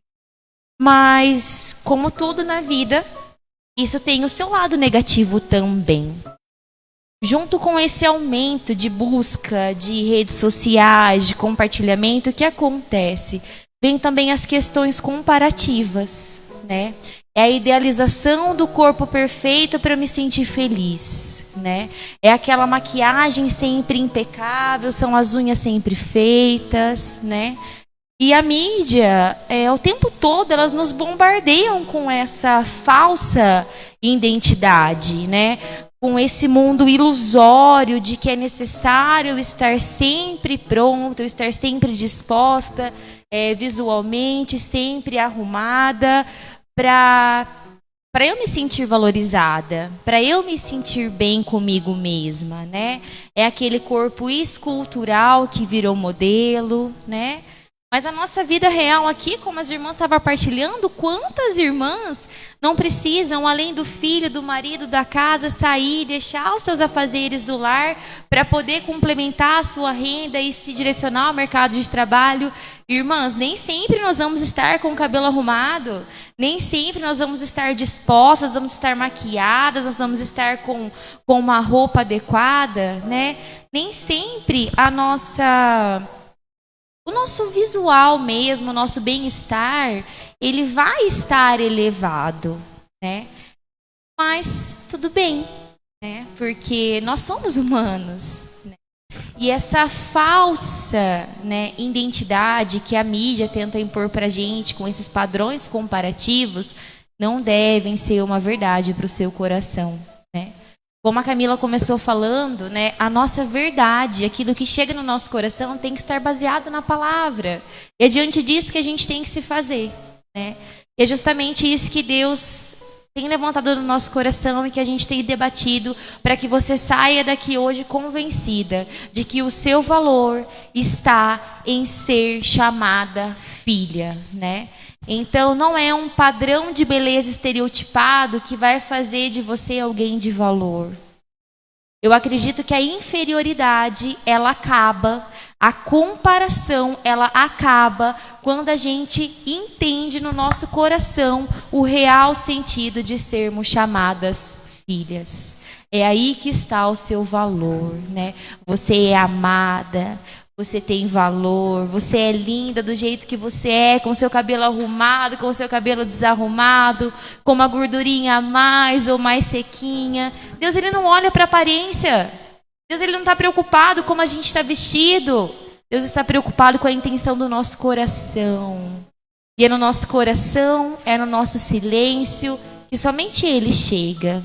Mas, como tudo na vida, isso tem o seu lado negativo também. Junto com esse aumento de busca de redes sociais, de compartilhamento, o que acontece? Vem também as questões comparativas, né? É a idealização do corpo perfeito para eu me sentir feliz, né? É aquela maquiagem sempre impecável, são as unhas sempre feitas, né? E a mídia, o tempo todo, elas nos bombardeiam com essa falsa identidade, né? Com esse mundo ilusório de que é necessário estar sempre pronto, estar sempre disposta, visualmente, sempre arrumada, para eu me sentir valorizada, para eu me sentir bem comigo mesma, né? É aquele corpo escultural que virou modelo, né? Mas a nossa vida real aqui, como as irmãs estavam partilhando, quantas irmãs não precisam, além do filho, do marido, da casa, sair, deixar os seus afazeres do lar para poder complementar a sua renda e se direcionar ao mercado de trabalho? Irmãs, nem sempre nós vamos estar com o cabelo arrumado, nem sempre nós vamos estar dispostas, nós vamos estar maquiadas, nós vamos estar com uma roupa adequada, né? Nem sempre o nosso visual mesmo, o nosso bem-estar, ele vai estar elevado, né? Mas tudo bem, né? Porque nós somos humanos, né? E essa falsa, né, identidade que a mídia tenta impor pra gente com esses padrões comparativos não devem ser uma verdade para o seu coração, né? Como a Camila começou falando, né, a nossa verdade, aquilo que chega no nosso coração, tem que estar baseado na palavra. E é diante disso que a gente tem que se fazer, né? E é justamente isso que Deus tem levantado no nosso coração e que a gente tem debatido para que você saia daqui hoje convencida de que o seu valor está em ser chamada filha, né? Então, não é um padrão de beleza estereotipado que vai fazer de você alguém de valor. Eu acredito que a inferioridade, ela acaba, a comparação, ela acaba quando a gente entende no nosso coração o real sentido de sermos chamadas filhas. É aí que está o seu valor, né? Você é amada, Você tem valor, você é linda do jeito que você é, com seu cabelo arrumado, com seu cabelo desarrumado, com uma gordurinha a mais ou mais sequinha. Deus, ele não olha para a aparência. Deus, ele não está preocupado como a gente está vestido. Deus está preocupado com a intenção do nosso coração. E é no nosso coração, é no nosso silêncio, que somente ele chega,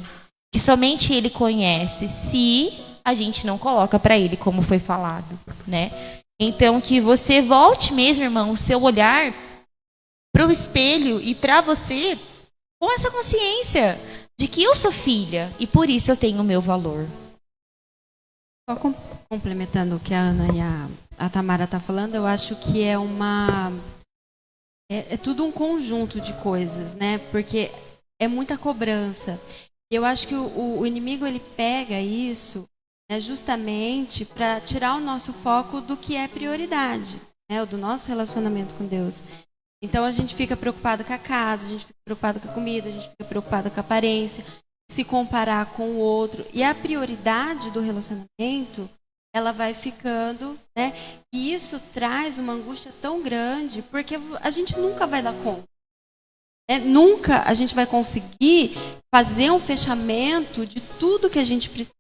que somente ele conhece, se a gente não coloca para ele, como foi falado, né? Então, que você volte mesmo, irmão, o seu olhar para o espelho e para você com essa consciência de que eu sou filha e por isso eu tenho o meu valor. Só complementando o que a Ana e a Tamara tá falando, eu acho que é tudo um conjunto de coisas, né? Porque é muita cobrança. Eu acho que o inimigo, ele pega isso, né, justamente para tirar o nosso foco do que é prioridade, né, do nosso relacionamento com Deus. Então a gente fica preocupado com a casa, a gente fica preocupado com a comida, a gente fica preocupado com a aparência, se comparar com o outro. E a prioridade do relacionamento, ela vai ficando, né? E isso traz uma angústia tão grande, porque a gente nunca vai dar conta. Nunca a gente vai conseguir fazer um fechamento de tudo que a gente precisa,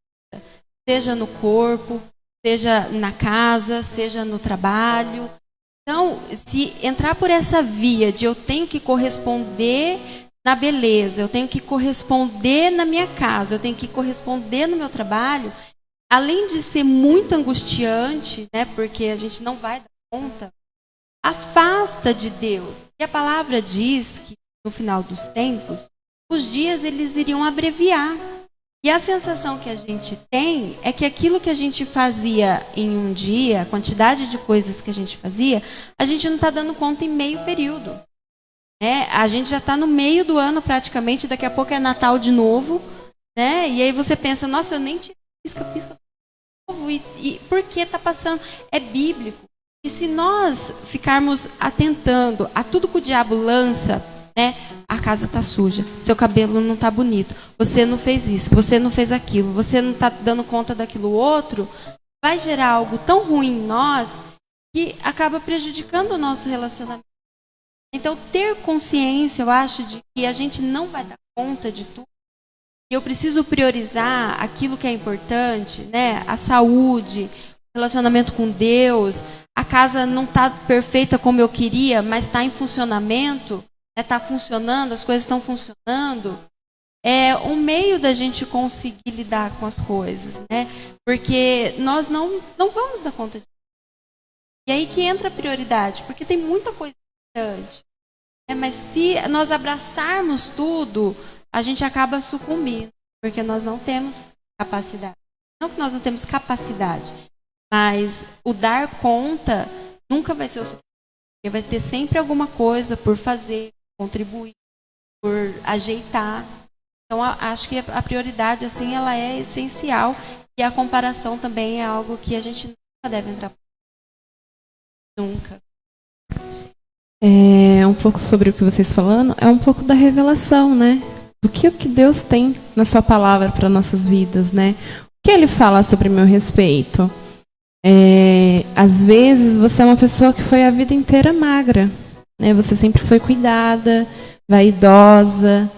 seja no corpo, seja na casa, seja no trabalho. Então, se entrar por essa via de eu tenho que corresponder na beleza, eu tenho que corresponder na minha casa, eu tenho que corresponder no meu trabalho, além de ser muito angustiante, né, porque a gente não vai dar conta, afasta de Deus. E a palavra diz que no final dos tempos, os dias eles iriam abreviar. E a sensação que a gente tem é que aquilo que a gente fazia em um dia, a quantidade de coisas que a gente fazia, a gente não está dando conta em meio período. Né? A gente já está no meio do ano praticamente, daqui a pouco é Natal de novo, né? E aí você pensa, nossa, eu nem tinha pisca de novo. E por que está passando? É bíblico. E se nós ficarmos atentando a tudo que o diabo lança, né? A casa está suja, seu cabelo não está bonito, você não fez isso, você não fez aquilo, você não está dando conta daquilo outro, vai gerar algo tão ruim em nós que acaba prejudicando o nosso relacionamento. Então, ter consciência, eu acho, de que a gente não vai dar conta de tudo, e eu preciso priorizar aquilo que é importante, né? A saúde, o relacionamento com Deus, a casa não está perfeita como eu queria, mas está em funcionamento, está funcionando, as coisas estão funcionando, é um meio da gente conseguir lidar com as coisas, né? Porque nós não vamos dar conta disso. E aí que entra a prioridade, porque tem muita coisa importante. Mas se nós abraçarmos tudo, a gente acaba sucumbindo, porque nós não temos capacidade. Não que nós não temos capacidade, mas o dar conta nunca vai ser o suficiente. Porque vai ter sempre alguma coisa por fazer, contribuir, por ajeitar. Então, acho que a prioridade, assim, ela é essencial. E a comparação também é algo que a gente nunca deve entrar. Nunca. Um pouco sobre o que vocês falando, é um pouco da revelação, né? Do que Deus tem na sua palavra para nossas vidas, né? O que ele fala sobre meu respeito? Às vezes, você é uma pessoa que foi a vida inteira magra. Né? Você sempre foi cuidada, vaidosa.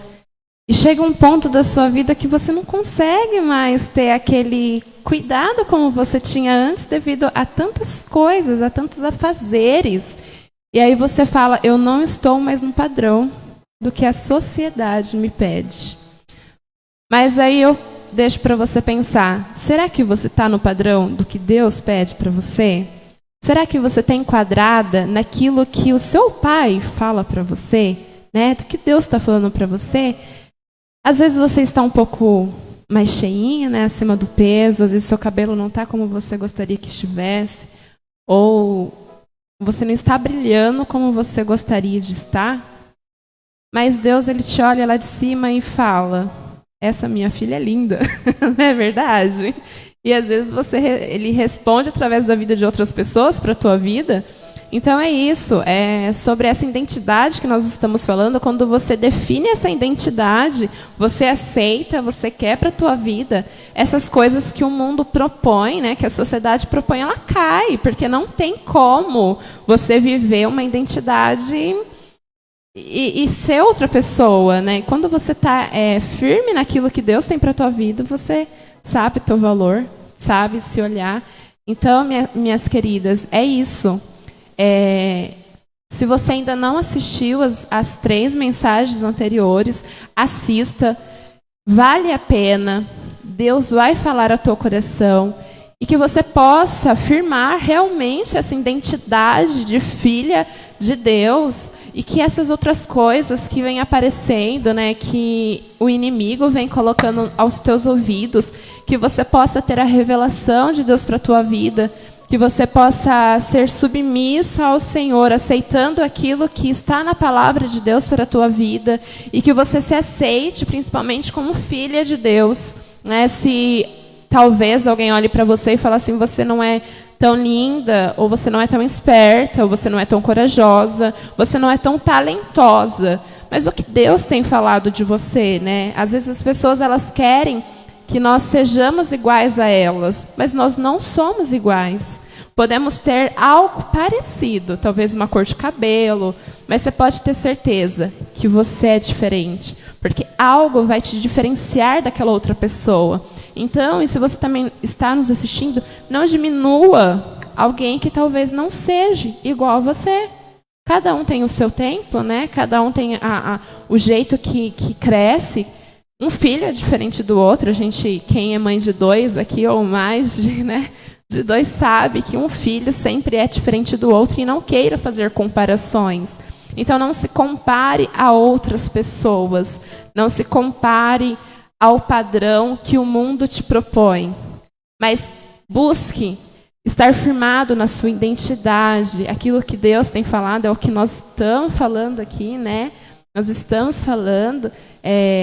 E chega um ponto da sua vida que você não consegue mais ter aquele cuidado como você tinha antes devido a tantas coisas, a tantos afazeres. E aí você fala, eu não estou mais no padrão do que a sociedade me pede. Mas aí eu deixo para você pensar, será que você está no padrão do que Deus pede para você? Será que você está enquadrada naquilo que o seu pai fala para você? Né? Do que Deus está falando para você? Às vezes você está um pouco mais cheinha, né? Acima do peso. Às vezes seu cabelo não está como você gostaria que estivesse. Ou você não está brilhando como você gostaria de estar. Mas Deus, ele te olha lá de cima e fala, essa minha filha é linda. Não é verdade? E às vezes ele responde através da vida de outras pessoas para a tua vida, Então é isso, é sobre essa identidade que nós estamos falando. Quando você define essa identidade, você aceita, você quer para a tua vida, essas coisas que o mundo propõe, né, que a sociedade propõe, ela cai, porque não tem como você viver uma identidade e ser outra pessoa, né? Quando você está firme naquilo que Deus tem para a tua vida, você sabe o teu valor, sabe se olhar. Então, minhas queridas, é isso. Se você ainda não assistiu as 3 mensagens anteriores, assista. Vale a pena. Deus vai falar ao teu coração. E que você possa afirmar realmente essa identidade de filha de Deus. E que essas outras coisas que vêm aparecendo, né, que o inimigo vem colocando aos teus ouvidos, que você possa ter a revelação de Deus para a tua vida, que você possa ser submissa ao Senhor, aceitando aquilo que está na palavra de Deus para a tua vida, e que você se aceite, principalmente como filha de Deus, né? Se talvez alguém olhe para você e fale assim, você não é tão linda, ou você não é tão esperta, ou você não é tão corajosa, você não é tão talentosa. Mas o que Deus tem falado de você, né? Às vezes as pessoas elas querem que nós sejamos iguais a elas, mas nós não somos iguais. Podemos ter algo parecido, talvez uma cor de cabelo, mas você pode ter certeza que você é diferente, porque algo vai te diferenciar daquela outra pessoa. Então, e se você também está nos assistindo, não diminua alguém que talvez não seja igual a você. Cada um tem o seu tempo, né? Cada um tem o jeito que cresce. Um filho é diferente do outro. A gente, quem é mãe de 2 aqui ou mais, de 2 sabe que um filho sempre é diferente do outro e não queira fazer comparações. Então não se compare a outras pessoas, não se compare ao padrão que o mundo te propõe, mas busque estar firmado na sua identidade. Aquilo que Deus tem falado é o que nós estamos falando aqui, né? Nós estamos falando,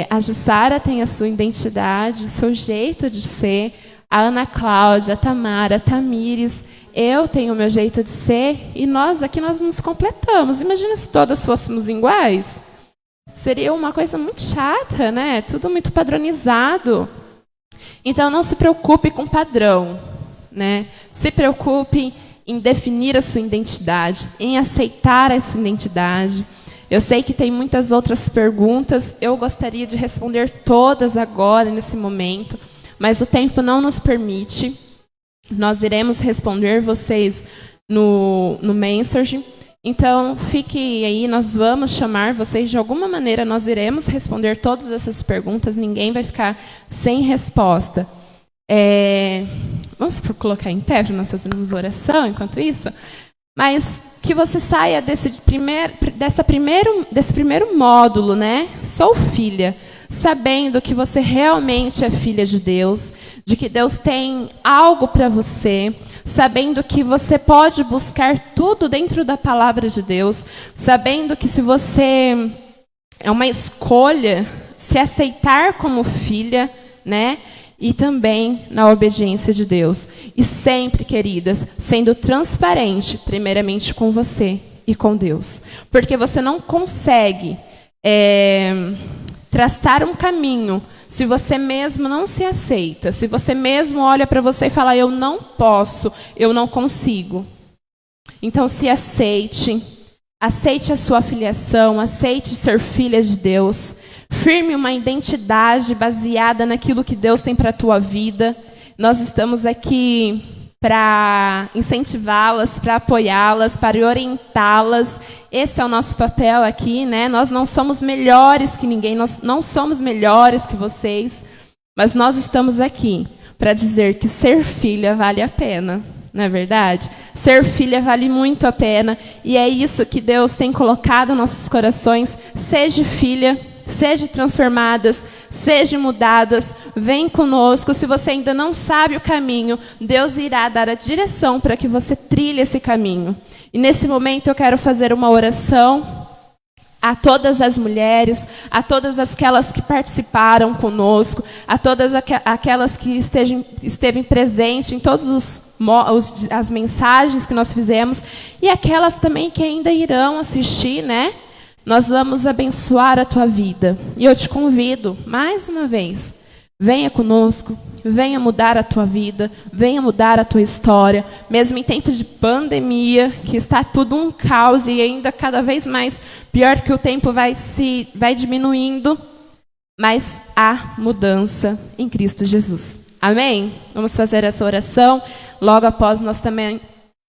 a Jussara tem a sua identidade, o seu jeito de ser, a Ana Cláudia, a Tamara, a Tamires, eu tenho o meu jeito de ser, e nós aqui nós nos completamos. Imagina se todas fôssemos iguais. Seria uma coisa muito chata, né? Tudo muito padronizado. Então não se preocupe com padrão, né? Se preocupe em definir a sua identidade, em aceitar essa identidade. Eu sei que tem muitas outras perguntas, eu gostaria de responder todas agora, nesse momento, mas o tempo não nos permite. Nós iremos responder vocês no Messenger. Então, fique aí, nós vamos chamar vocês de alguma maneira, nós iremos responder todas essas perguntas, ninguém vai ficar sem resposta. Vamos colocar em pé para nós fazermos oração enquanto isso? Mas que você saia desse primeiro módulo, né? Sou filha, sabendo que você realmente é filha de Deus, de que Deus tem algo para você, sabendo que você pode buscar tudo dentro da palavra de Deus, sabendo que se você é uma escolha se aceitar como filha, né? E também na obediência de Deus. E sempre, queridas, sendo transparente, primeiramente com você e com Deus. Porque você não consegue traçar um caminho se você mesmo não se aceita. Se você mesmo olha para você e fala, eu não posso, eu não consigo. Então se aceite. Aceite a sua filiação, aceite ser filha de Deus. Firme uma identidade baseada naquilo que Deus tem para a tua vida. Nós estamos aqui para incentivá-las, para apoiá-las, para orientá-las. Esse é o nosso papel aqui, né? Nós não somos melhores que ninguém, nós não somos melhores que vocês, mas nós estamos aqui para dizer que ser filha vale a pena. Não é verdade? Ser filha vale muito a pena. E é isso que Deus tem colocado nos nossos corações. Seja filha, seja transformadas, sejam mudadas. Vem conosco. Se você ainda não sabe o caminho, Deus irá dar a direção para que você trilhe esse caminho. E nesse momento eu quero fazer uma oração a todas as mulheres, a todas aquelas que participaram conosco, a todas aquelas que esteve presente em todas as mensagens que nós fizemos, e aquelas também que ainda irão assistir, né? Nós vamos abençoar a tua vida. E eu te convido, mais uma vez, venha conosco, venha mudar a tua vida, venha mudar a tua história, mesmo em tempos de pandemia, que está tudo um caos e ainda cada vez mais pior, que o tempo vai diminuindo, mas há mudança em Cristo Jesus. Amém? Vamos fazer essa oração. Logo após, nós também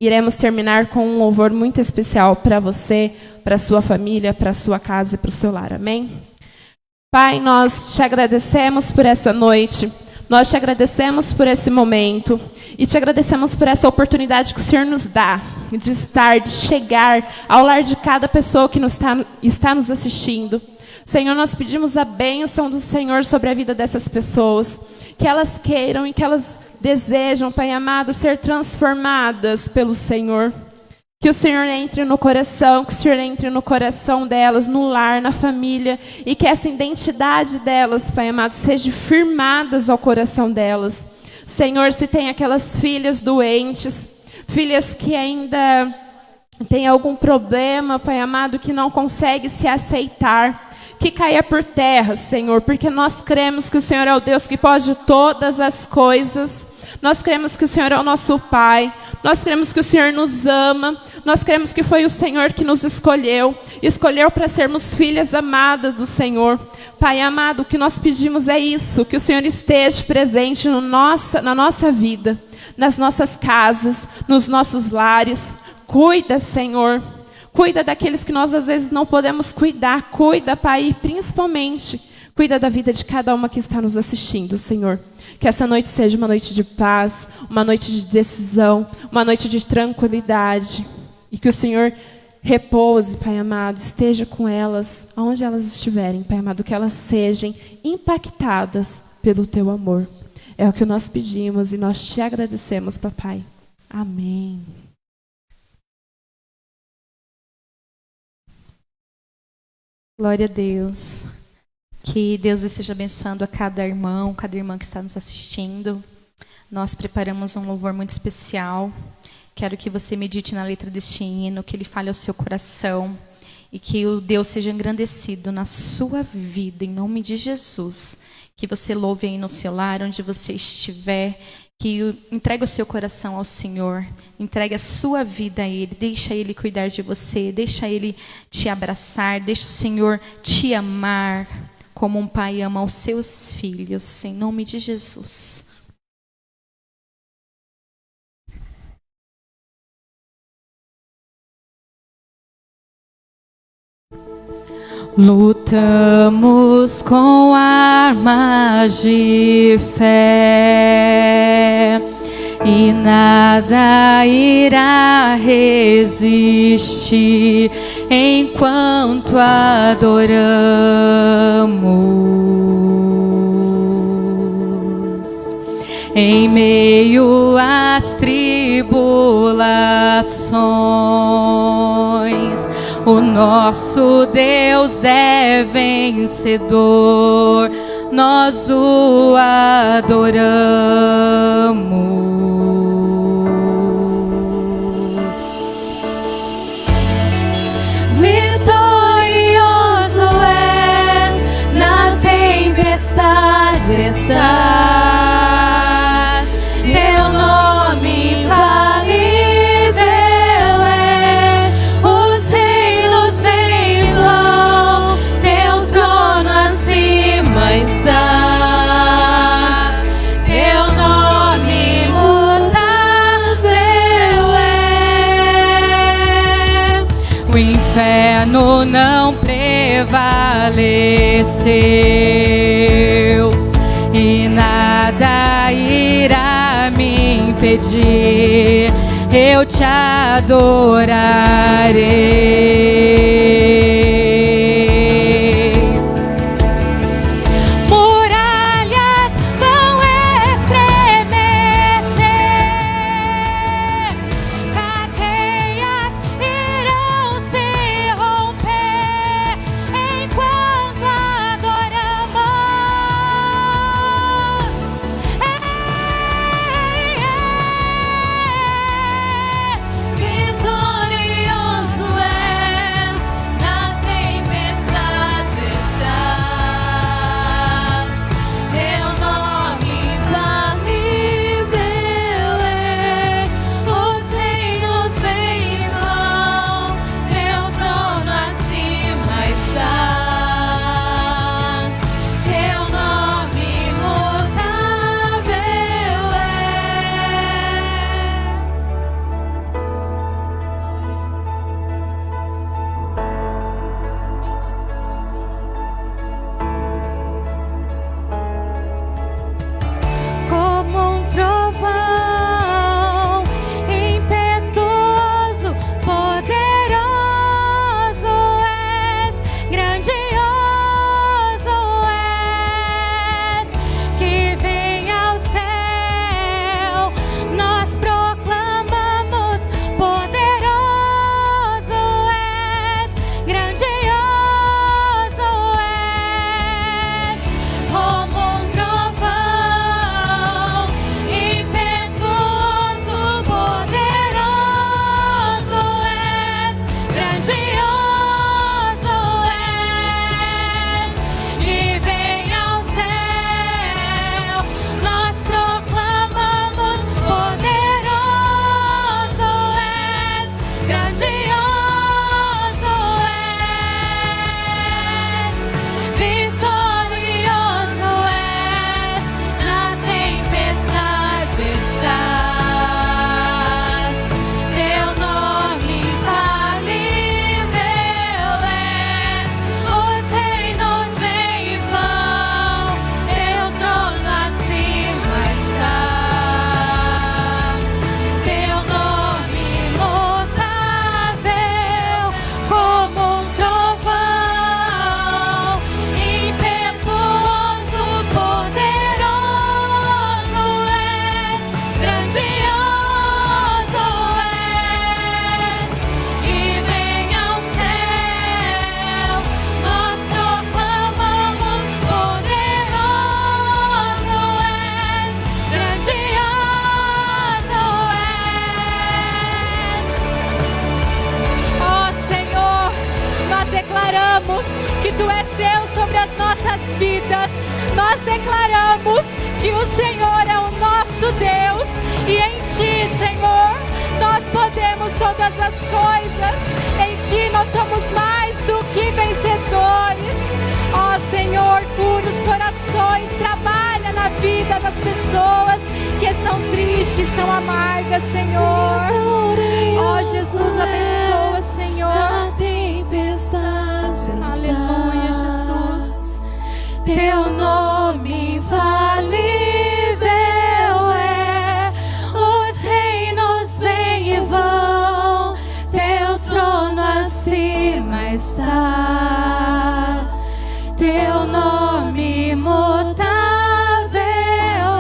iremos terminar com um louvor muito especial para você, para a sua família, para a sua casa e para o seu lar. Amém? Pai, nós te agradecemos por essa noite. Nós te agradecemos por esse momento e te agradecemos por essa oportunidade que o Senhor nos dá de estar, de chegar ao lar de cada pessoa que está nos assistindo. Senhor, nós pedimos a bênção do Senhor sobre a vida dessas pessoas, que elas queiram e que elas desejam, Pai amado, ser transformadas pelo Senhor. Que o Senhor entre no coração, que o Senhor entre no coração delas, no lar, na família, e que essa identidade delas, Pai amado, seja firmadas ao coração delas. Senhor, se tem aquelas filhas doentes, filhas que ainda têm algum problema, Pai amado, que não consegue se aceitar, que caia por terra, Senhor, porque nós cremos que o Senhor é o Deus que pode todas as coisas. Nós cremos que o Senhor é o nosso Pai. Nós cremos que o Senhor nos ama. Nós cremos que foi o Senhor que nos escolheu para sermos filhas amadas do Senhor. Pai amado, o que nós pedimos é isso, que o Senhor esteja presente na nossa vida, nas nossas casas, nos nossos lares. Cuida, Senhor. Cuida daqueles que nós às vezes não podemos cuidar. Cuida, Pai, e principalmente, cuida da vida de cada uma que está nos assistindo, Senhor. Que essa noite seja uma noite de paz, uma noite de decisão, uma noite de tranquilidade. E que o Senhor repouse, Pai amado, esteja com elas, onde elas estiverem, Pai amado, que elas sejam impactadas pelo Teu amor. É o que nós pedimos e nós te agradecemos, Papai. Amém. Glória a Deus. Que Deus esteja abençoando a cada irmão, cada irmã que está nos assistindo. Nós preparamos um louvor muito especial. Quero que você medite na letra deste hino, que ele fale ao seu coração e que o Deus seja engrandecido na sua vida, em nome de Jesus. Que você louve aí no seu lar, onde você estiver, que entregue o seu coração ao Senhor, entregue a sua vida a Ele, deixa Ele cuidar de você, deixa Ele te abraçar, deixa o Senhor te amar, como um pai ama os seus filhos, em nome de Jesus. Lutamos com armas de fé e nada irá resistir enquanto adoramos. Em meio às tribulações, o nosso Deus é vencedor, nós o adoramos. Vitorioso és, na tempestade estás, teu nome infalível é, os reinos vêm vão, teu trono acima está, teu nome imutável é. O inferno não prevaleceu e nada irá me impedir, eu te adorarei. Muralhas vão estremecer, cadeias irão se romper, vidas. Nós declaramos que o Senhor é o nosso Deus e em Ti, Senhor, nós podemos todas as coisas. Em Ti nós somos mais do que vencedores. Ó Senhor, cura os corações, trabalha na vida das pessoas que estão tristes, que estão amargas, Senhor. Ó Jesus, abençoa, Senhor. A tempestade Aleluia, Jesus. Teu nome infalível é, os reinos vêm e vão, teu trono acima está, teu nome imutável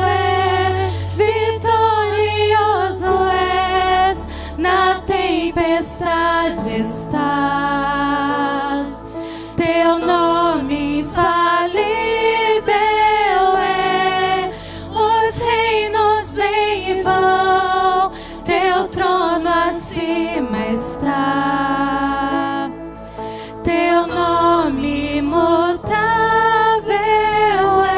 é, vitorioso és, na tempestade estás, teu nome infalível é, os reinos vêm e vão, teu trono acima está, teu nome imutável é.